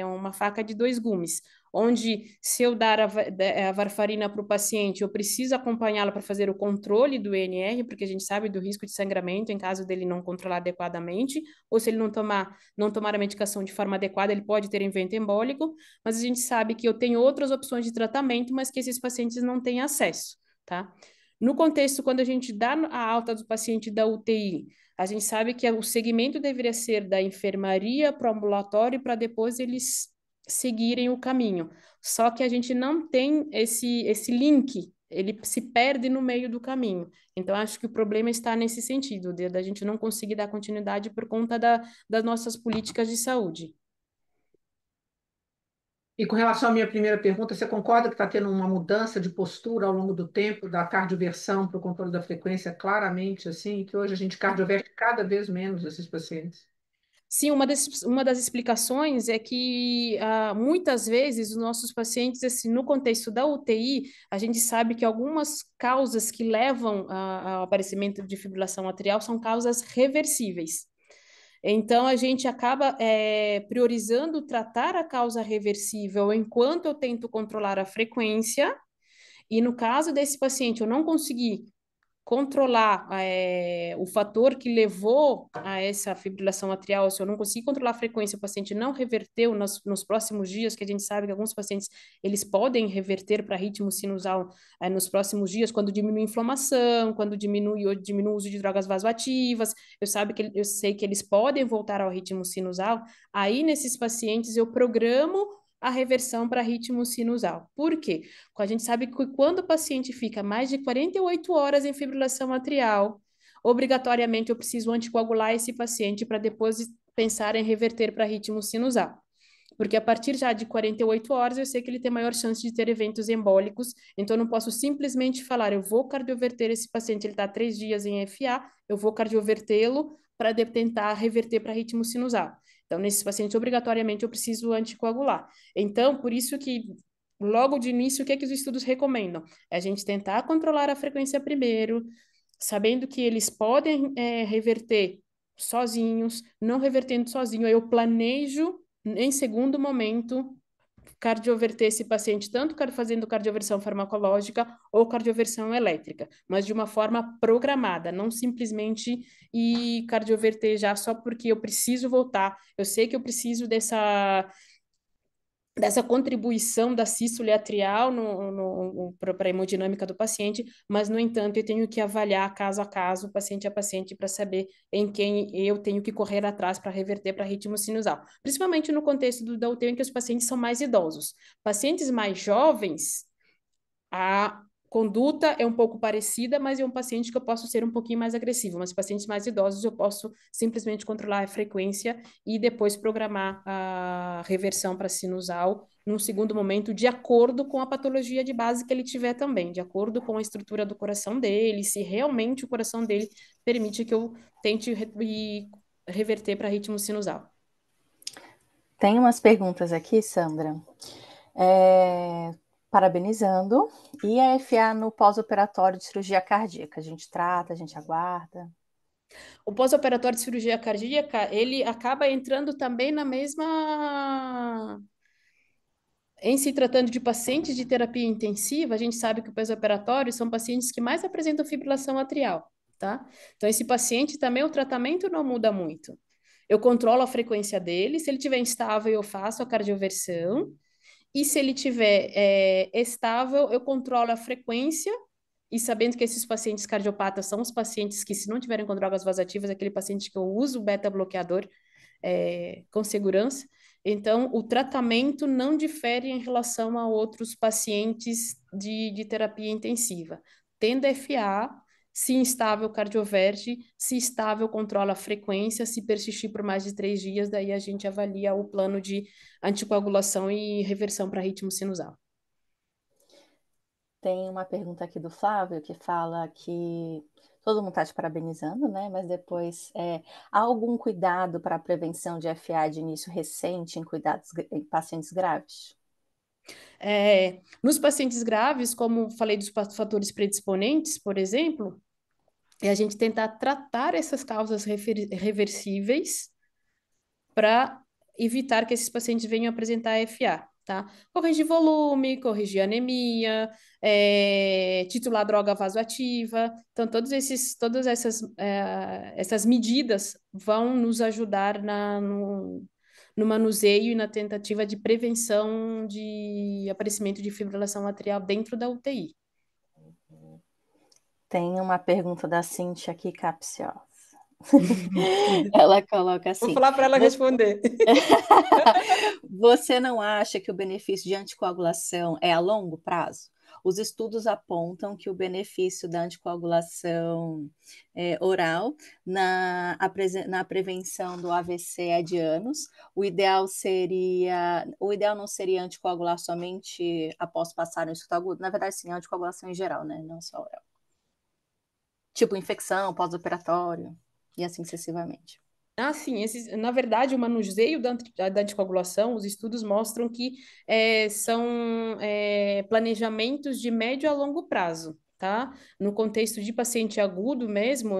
uma faca de dois gumes. onde se eu dar a varfarina para o paciente, eu preciso acompanhá-lo para fazer o controle do INR, porque a gente sabe do risco de sangramento em caso dele não controlar adequadamente, ou se ele não tomar a medicação de forma adequada, ele pode ter evento embólico, mas a gente sabe que eu tenho outras opções de tratamento, mas que esses pacientes não têm acesso, tá? No contexto, quando a gente dá a alta do paciente da UTI, a gente sabe que o segmento deveria ser da enfermaria para o ambulatório para depois eles seguirem o caminho. Só que a gente não tem esse link, ele se perde no meio do caminho. Então, acho que o problema está nesse sentido, da gente não conseguir dar continuidade por conta das nossas políticas de saúde. E com relação à minha primeira pergunta, você concorda que está tendo uma mudança de postura ao longo do tempo, da cardioversão para o controle da frequência, claramente, assim, que hoje a gente cardioverte cada vez menos esses pacientes? Sim, uma das explicações é que muitas vezes os nossos pacientes, assim, no contexto da UTI, a gente sabe que algumas causas que levam ao aparecimento de fibrilação atrial são causas reversíveis. Então, a gente acaba priorizando tratar a causa reversível enquanto eu tento controlar a frequência, e no caso desse paciente eu não conseguir controlar o fator que levou a essa fibrilação atrial, se eu não conseguir controlar a frequência, o paciente não reverteu nos próximos dias, que a gente sabe que alguns pacientes eles podem reverter para ritmo sinusal nos próximos dias, quando diminui a inflamação, quando diminui o uso de drogas vasoativas, eu sei que eles podem voltar ao ritmo sinusal, aí nesses pacientes eu programo a reversão para ritmo sinusal. Por quê? A gente sabe que quando o paciente fica mais de 48 horas em fibrilação atrial, obrigatoriamente eu preciso anticoagular esse paciente para depois pensar em reverter para ritmo sinusal. Porque a partir já de 48 horas eu sei que ele tem maior chance de ter eventos embólicos, então eu não posso simplesmente falar, eu vou cardioverter esse paciente, ele está 3 dias em FA, eu vou cardiovertê-lo para tentar reverter para ritmo sinusal. Então, nesses pacientes, obrigatoriamente, eu preciso anticoagular. Então, por isso que logo de início, o que é que os estudos recomendam? É a gente tentar controlar a frequência primeiro, sabendo que eles podem reverter sozinhos, não revertendo sozinho, eu planejo em segundo momento cardioverter esse paciente, tanto fazendo cardioversão farmacológica ou cardioversão elétrica, mas de uma forma programada, não simplesmente ir cardioverter já só porque eu preciso voltar. Eu sei que eu preciso dessa contribuição da sístole atrial para a hemodinâmica do paciente, mas, no entanto, eu tenho que avaliar caso a caso, paciente a paciente, para saber em quem eu tenho que correr atrás para reverter para ritmo sinusal. Principalmente no contexto da UTI, em que os pacientes são mais idosos. Pacientes mais jovens, a conduta é um pouco parecida, mas é um paciente que eu posso ser um pouquinho mais agressivo. Mas pacientes mais idosos eu posso simplesmente controlar a frequência e depois programar a reversão para sinusal num segundo momento, de acordo com a patologia de base que ele tiver também, de acordo com a estrutura do coração dele, se realmente o coração dele permite que eu tente reverter para ritmo sinusal. Tem umas perguntas aqui, Sandra. É, parabenizando. E a FA no pós-operatório de cirurgia cardíaca? A gente trata, a gente aguarda? O pós-operatório de cirurgia cardíaca, ele acaba entrando também na mesma. Em se tratando de pacientes de terapia intensiva, a gente sabe que o pós-operatório são pacientes que mais apresentam fibrilação atrial, tá? Então, esse paciente também, o tratamento não muda muito. Eu controlo a frequência dele, se ele estiver instável, eu faço a cardioversão, e se ele estiver estável, eu controlo a frequência, e sabendo que esses pacientes cardiopatas são os pacientes que, se não tiverem com drogas vasoativas, é aquele paciente que eu uso beta-bloqueador com segurança. Então, o tratamento não difere em relação a outros pacientes de terapia intensiva. Tendo FA, se instável, cardioverte, se estável, controla a frequência, se persistir por mais de 3 dias, daí a gente avalia o plano de anticoagulação e reversão para ritmo sinusal. Tem uma pergunta aqui do Flávio que fala que todo mundo está te parabenizando, né? Mas depois, há algum cuidado para a prevenção de FA de início recente em pacientes graves? Nos pacientes graves, como falei dos fatores predisponentes, por exemplo, é a gente tentar tratar essas causas reversíveis para evitar que esses pacientes venham apresentar FA. tá? Corrigir volume, corrigir anemia, titular droga vasoativa. Então, todas essas medidas vão nos ajudar no manuseio e na tentativa de prevenção de aparecimento de fibrilação atrial dentro da UTI. Tem uma pergunta da Cintia aqui, capciosa. Ela coloca Vou assim: falar para ela você, responder. você não acha que o benefício de anticoagulação é a longo prazo? Os estudos apontam que o benefício da anticoagulação oral na prevenção do AVC é de anos. O ideal não seria anticoagular somente após passar no escuto agudo? Na verdade, sim, anticoagulação em geral, né? Não só oral. Tipo infecção, pós-operatório e assim sucessivamente. Ah, sim, na verdade, o manuseio da anticoagulação, os estudos mostram que são planejamentos de médio a longo prazo, tá? No contexto de paciente agudo mesmo,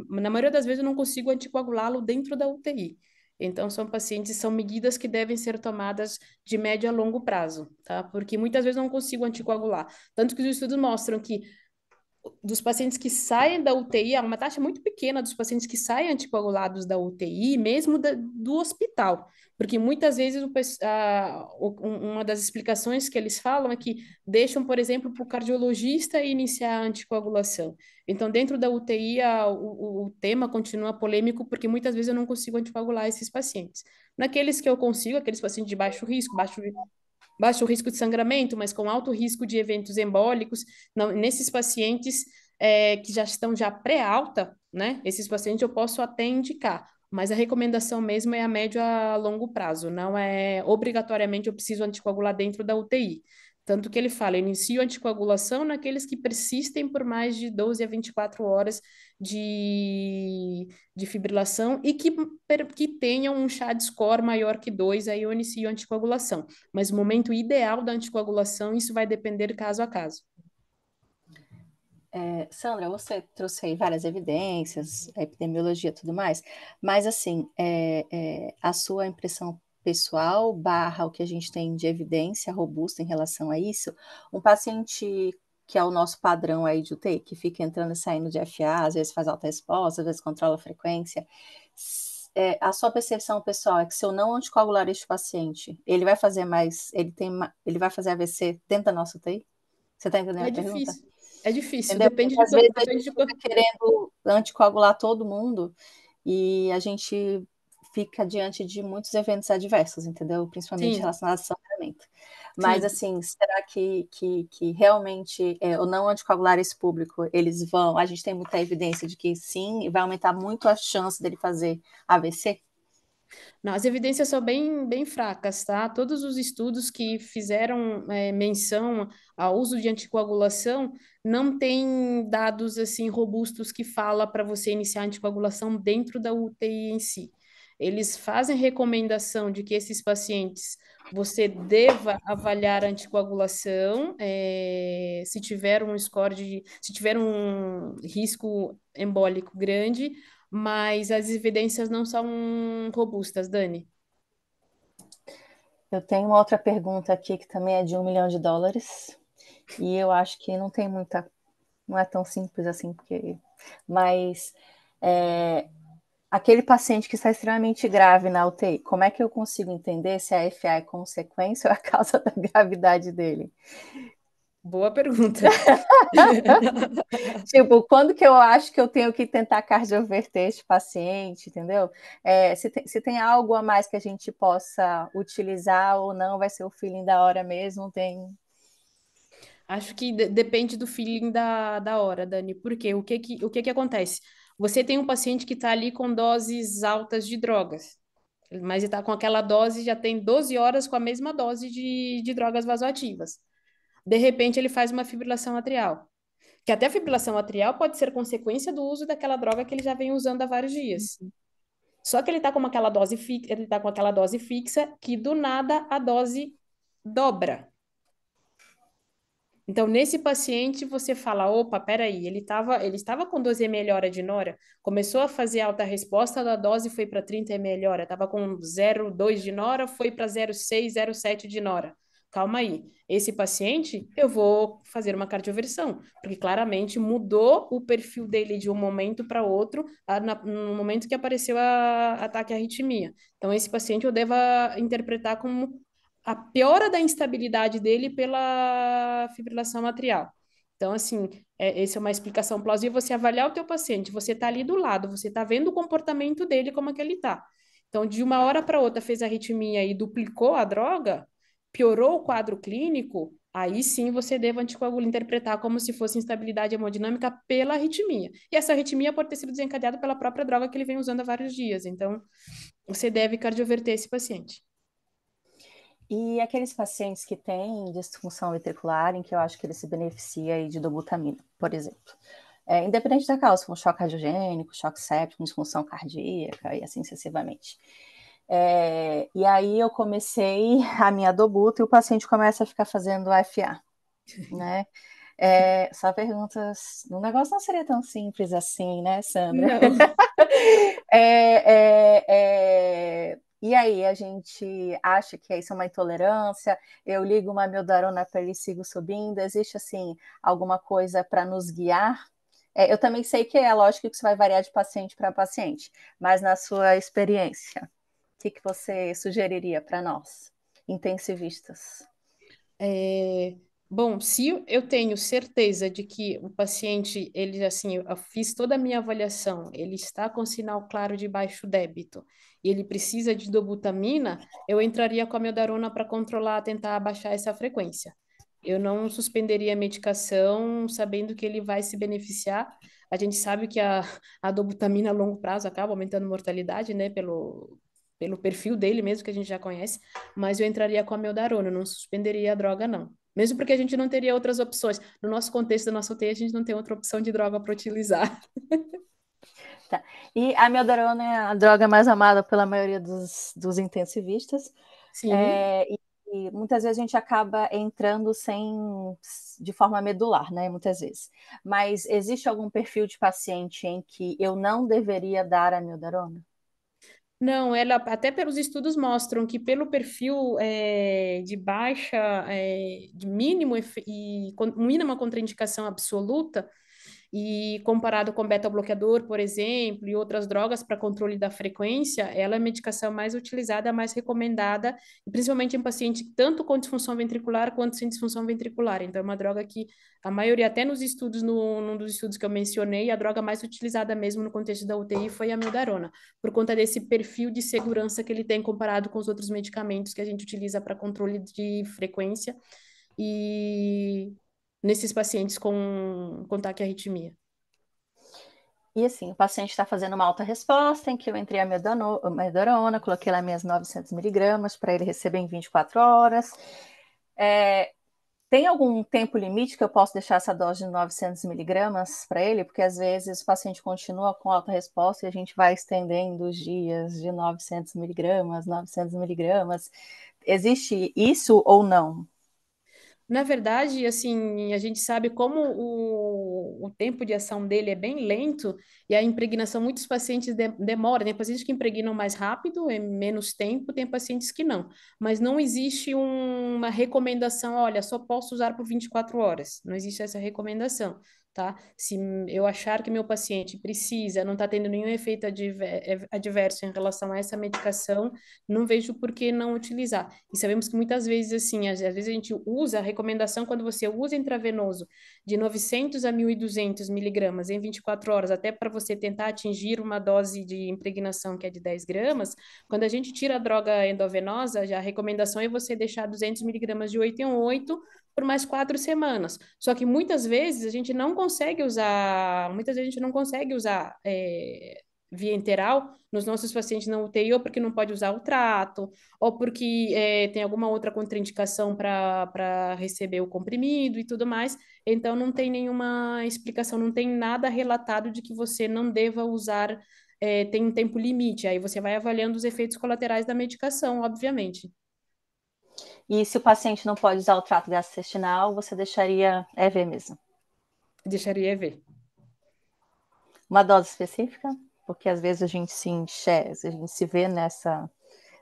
na maioria das vezes eu não consigo anticoagulá-lo dentro da UTI. Então, são medidas que devem ser tomadas de médio a longo prazo, tá? Porque muitas vezes eu não consigo anticoagular. Tanto que os estudos mostram que dos pacientes que saem da UTI, há uma taxa muito pequena dos pacientes que saem anticoagulados da UTI, mesmo do hospital. Porque muitas vezes uma das explicações que eles falam é que deixam, por exemplo, para o cardiologista iniciar a anticoagulação. Então, dentro da UTI, o tema continua polêmico, porque muitas vezes eu não consigo anticoagular esses pacientes. Naqueles que eu consigo, aqueles pacientes de baixo risco, baixo risco de sangramento, mas com alto risco de eventos embólicos. Nesses pacientes que já estão já pré-alta, né? Esses pacientes eu posso até indicar, mas a recomendação mesmo é a médio a longo prazo, não é obrigatoriamente eu preciso anticoagular dentro da UTI. Tanto que ele fala, inicio anticoagulação naqueles que persistem por mais de 12 a 24 horas de fibrilação e que tenham um CHAD score maior que 2, aí eu inicio anticoagulação. Mas o momento ideal da anticoagulação, isso vai depender caso a caso. Sandra, você trouxe aí várias evidências, a epidemiologia e tudo mais, mas assim, a sua impressão pessoal barra o que a gente tem de evidência robusta em relação a isso, um paciente que é o nosso padrão aí de UTI, que fica entrando e saindo de FA, às vezes faz alta resposta, às vezes controla a frequência, a sua percepção pessoal é que se eu não anticoagular este paciente, ele vai fazer mais, ele vai fazer AVC dentro da nossa UTI? Você está entendendo É a pergunta? difícil. É difícil, Entendeu? depende Porque às vezes a depende gente fica querendo anticoagular todo mundo e a gente fica diante de muitos eventos adversos, entendeu? Principalmente Sim, relacionados ao sangramento. Mas, sim. assim, será que realmente o não anticoagular esse público, eles vão... A gente tem muita evidência de que sim, vai aumentar muito a chance dele fazer AVC? Não, as evidências são bem fracas, tá? Todos os estudos que fizeram menção ao uso de anticoagulação não têm dados assim robustos que fala para você iniciar a anticoagulação dentro da UTI em si. Eles fazem recomendação de que esses pacientes você deva avaliar a anticoagulação, se tiver um risco embólico grande, mas as evidências não são robustas, Dani. Eu tenho uma outra pergunta aqui que também é de US$ 1 milhão, e eu acho que não tem muita... Não é tão simples assim, porque... Mas... aquele paciente que está extremamente grave na UTI, como é que eu consigo entender se a FA é consequência ou a causa da gravidade dele? Boa pergunta. Tipo, quando que eu acho que eu tenho que tentar cardioverter este paciente, entendeu? Se tem algo a mais que a gente possa utilizar ou não, vai ser o feeling da hora mesmo, tem... Acho que depende do feeling da hora, Dani. Porque o que que acontece? Você tem um paciente que está ali com doses altas de drogas, mas ele está com aquela dose, já tem 12 horas com a mesma dose de drogas vasoativas. De repente, ele faz uma fibrilação atrial. Que até a fibrilação atrial pode ser consequência do uso daquela droga que ele já vem usando há vários dias. Só que ele está com aquela dose fixa, ele tá com aquela dose fixa que do nada a dose dobra. Então, nesse paciente, você fala, opa, peraí, ele estava com 12 ml hora de nora, começou a fazer alta resposta, a dose foi para 30 ml hora, estava com 0,2 de nora, foi para 0,6, 0,7 de nora. calma aí, esse paciente eu vou fazer uma cardioversão, porque claramente mudou o perfil dele de um momento para outro, no momento que apareceu a ataque à arritmia. Então, esse paciente eu devo interpretar como a piora da instabilidade dele pela fibrilação atrial. Então, assim, essa é uma explicação plausível, você avaliar o teu paciente, você está ali do lado, você está vendo o comportamento dele, como é que ele está. Então, de uma hora para outra fez arritmia e duplicou a droga, piorou o quadro clínico, aí sim você deve anticoagular interpretar como se fosse instabilidade hemodinâmica pela arritmia. E essa arritmia pode ter sido desencadeada pela própria droga que ele vem usando há vários dias. Então, você deve cardioverter esse paciente. E aqueles pacientes que têm disfunção ventricular, em que eu acho que ele se beneficia aí de dobutamina, por exemplo. Independente da causa, como choque cardiogênico, choque séptico, disfunção cardíaca e assim sucessivamente. E aí eu comecei a minha dobuta e o paciente começa a ficar fazendo FA, né? Só perguntas, o negócio não seria tão simples assim, né, Sandra? Não. E aí a gente acha que isso é uma intolerância, eu ligo uma amiodarona para ele e sigo subindo, existe assim alguma coisa para nos guiar? Eu também sei que é lógico que isso vai variar de paciente para paciente, mas na sua experiência, que você sugeriria para nós, intensivistas? Bom, se eu tenho certeza de que o paciente, ele assim, eu fiz toda a minha avaliação, ele está com sinal claro de baixo débito e ele precisa de dobutamina, eu entraria com a amiodarona para controlar, tentar abaixar essa frequência. Eu não suspenderia a medicação sabendo que ele vai se beneficiar. A gente sabe que a dobutamina a longo prazo acaba aumentando a mortalidade, né, pelo perfil dele mesmo, que a gente já conhece, mas eu entraria com a amiodarona, eu não suspenderia a droga, não. Mesmo porque a gente não teria outras opções. No nosso contexto da nossa UTI, a gente não tem outra opção de droga para utilizar. Tá. E a amiodarona é a droga mais amada pela maioria dos intensivistas. Sim. E muitas vezes a gente acaba entrando de forma medular, né? Muitas vezes. Mas existe algum perfil de paciente em que eu não deveria dar a amiodarona? Não, ela até pelos estudos mostram que pelo perfil de baixa, de mínimo mínima contraindicação absoluta, e comparado com beta-bloqueador, por exemplo, e outras drogas para controle da frequência, ela é a medicação mais utilizada, mais recomendada, principalmente em paciente tanto com disfunção ventricular quanto sem disfunção ventricular. Então, é uma droga que a maioria, até nos estudos, num dos estudos que eu mencionei, a droga mais utilizada mesmo no contexto da UTI foi a mildarona, por conta desse perfil de segurança que ele tem comparado com os outros medicamentos que a gente utiliza para controle de frequência e nesses pacientes com taquiarritmia. E assim, o paciente está fazendo uma alta resposta, em que eu entrei a amiodarona, coloquei lá minhas 900 miligramas para ele receber em 24 horas. Tem algum tempo limite que eu posso deixar essa dose de 900 miligramas para ele? Porque às vezes o paciente continua com alta resposta e a gente vai estendendo os dias de 900 miligramas, 900 miligramas. Existe isso ou não? Na verdade, assim, a gente sabe como o tempo de ação dele é bem lento e a impregnação, muitos pacientes demoram. Tem pacientes que impregnam mais rápido, em menos tempo, tem pacientes que não. Mas não existe uma recomendação, olha, só posso usar por 24 horas. Não existe essa recomendação, tá? Se eu achar que meu paciente precisa, não está tendo nenhum efeito adverso em relação a essa medicação, não vejo por que não utilizar. E sabemos que muitas vezes, assim, às vezes a gente usa a recomendação quando você usa intravenoso de 900 a 1.200 miligramas em 24 horas, até para você tentar atingir uma dose de impregnação que é de 10 gramas, quando a gente tira a droga endovenosa, já a recomendação é você deixar 200 miligramas de 8 em 8 por mais 4 semanas. Só que muitas vezes a gente não consegue usar, via enteral nos nossos pacientes na UTI, ou porque não pode usar o trato, ou porque tem alguma outra contraindicação para receber o comprimido e tudo mais. Então, não tem nenhuma explicação, não tem nada relatado de que você não deva usar, tem um tempo limite. Aí você vai avaliando os efeitos colaterais da medicação, obviamente. E se o paciente não pode usar o trato gastrointestinal, você deixaria EV mesmo? Deixaria ver. Uma dose específica? Porque às vezes a gente se enxerga, a gente se vê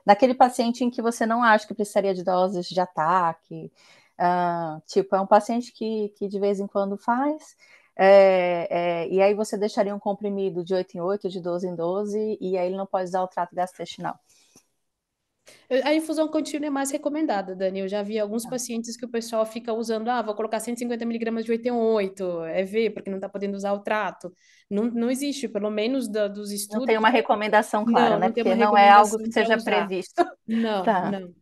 Naquele paciente em que você não acha que precisaria de doses de ataque, tipo, é um paciente que de vez em quando faz, e aí você deixaria um comprimido de 8 em 8, de 12 em 12, e aí ele não pode usar o trato gastrointestinal. A infusão contínua é mais recomendada, Dani. Eu já vi alguns pacientes que o pessoal fica usando, vou colocar 150 miligramas de 8 em 8, é V, porque não está podendo usar o trato. Não, não existe, pelo menos dos Não tem estudos, uma recomendação clara, não, né? não tem uma Porque não é algo que recomendação para seja usar. previsto. Não, Tá. não.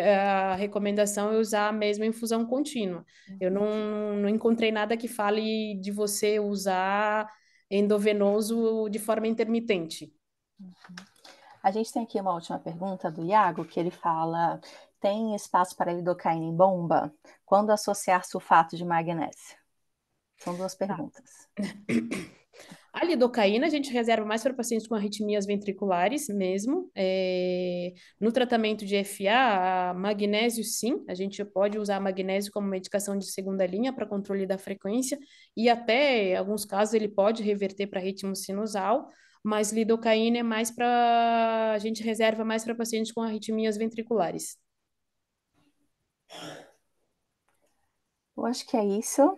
A recomendação é usar a mesma infusão contínua. Eu não encontrei nada que fale de você usar endovenoso de forma intermitente. A gente tem aqui uma última pergunta do Iago, que ele fala: tem espaço para lidocaína em bomba? Quando associar sulfato de magnésio? São duas perguntas. A lidocaína a gente reserva mais para pacientes com arritmias ventriculares mesmo. No tratamento de FA, magnésio sim, a gente pode usar magnésio como medicação de segunda linha para controle da frequência e até, em alguns casos, ele pode reverter para ritmo sinusal, mas lidocaína é mais para, a gente reserva mais para pacientes com arritmias ventriculares. Eu acho que é isso.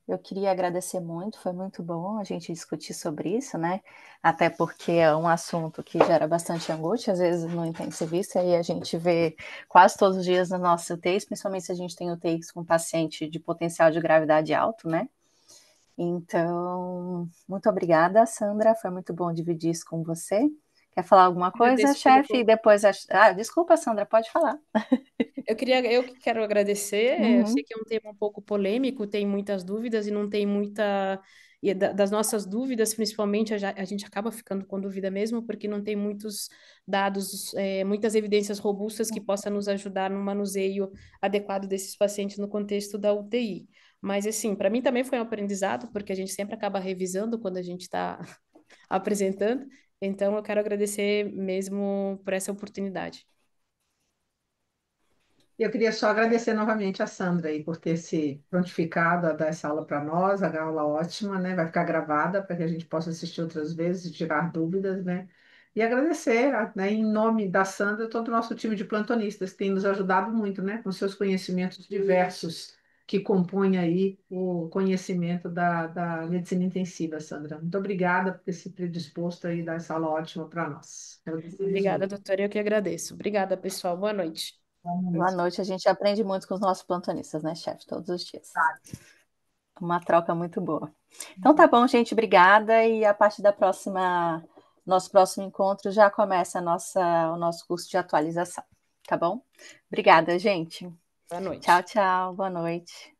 Eu queria agradecer muito, foi muito bom a gente discutir sobre isso, né? Até porque é um assunto que gera bastante angústia, às vezes no intensivista, e a gente vê quase todos os dias no nosso UTIs, principalmente se a gente tem UTIs com paciente de potencial de gravidade alto, né? Então, muito obrigada, Sandra, foi muito bom dividir isso com você. Quer falar alguma coisa, Agradeço pelo chefe? E depois. Desculpa, Sandra, pode falar. Eu que quero agradecer. Eu sei Uhum. que é um tema um pouco polêmico, tem muitas dúvidas e não tem muita. Das nossas dúvidas, principalmente, a gente acaba ficando com dúvida mesmo, porque não tem muitos dados, muitas evidências robustas que possam nos ajudar no manuseio adequado desses pacientes no contexto da UTI. Mas, assim, para mim também foi um aprendizado, porque a gente sempre acaba revisando quando a gente está apresentando. Então, eu quero agradecer mesmo por essa oportunidade. E eu queria só agradecer novamente a Sandra aí por ter se prontificado a dar essa aula para nós, a aula ótima, né? Vai ficar gravada para que a gente possa assistir outras vezes e tirar dúvidas, né? E agradecer, né, em nome da Sandra, todo o nosso time de plantonistas que tem nos ajudado muito, né, com seus conhecimentos diversos que compõem aí o conhecimento da medicina intensiva, Sandra. Muito obrigada por ter se predisposto aí a dar essa aula ótima para nós. Agradecemos Obrigada, muito. doutora. Eu que agradeço. Obrigada, pessoal. Boa noite. Boa Boa noite. noite, a gente aprende muito com os nossos plantonistas, né, chefe? Todos os dias. Uma troca muito boa. Então tá bom, gente, obrigada. E a partir da nosso próximo encontro já começa o nosso curso de atualização, tá bom? Obrigada, gente. Boa Tchau, noite. tchau. Boa noite.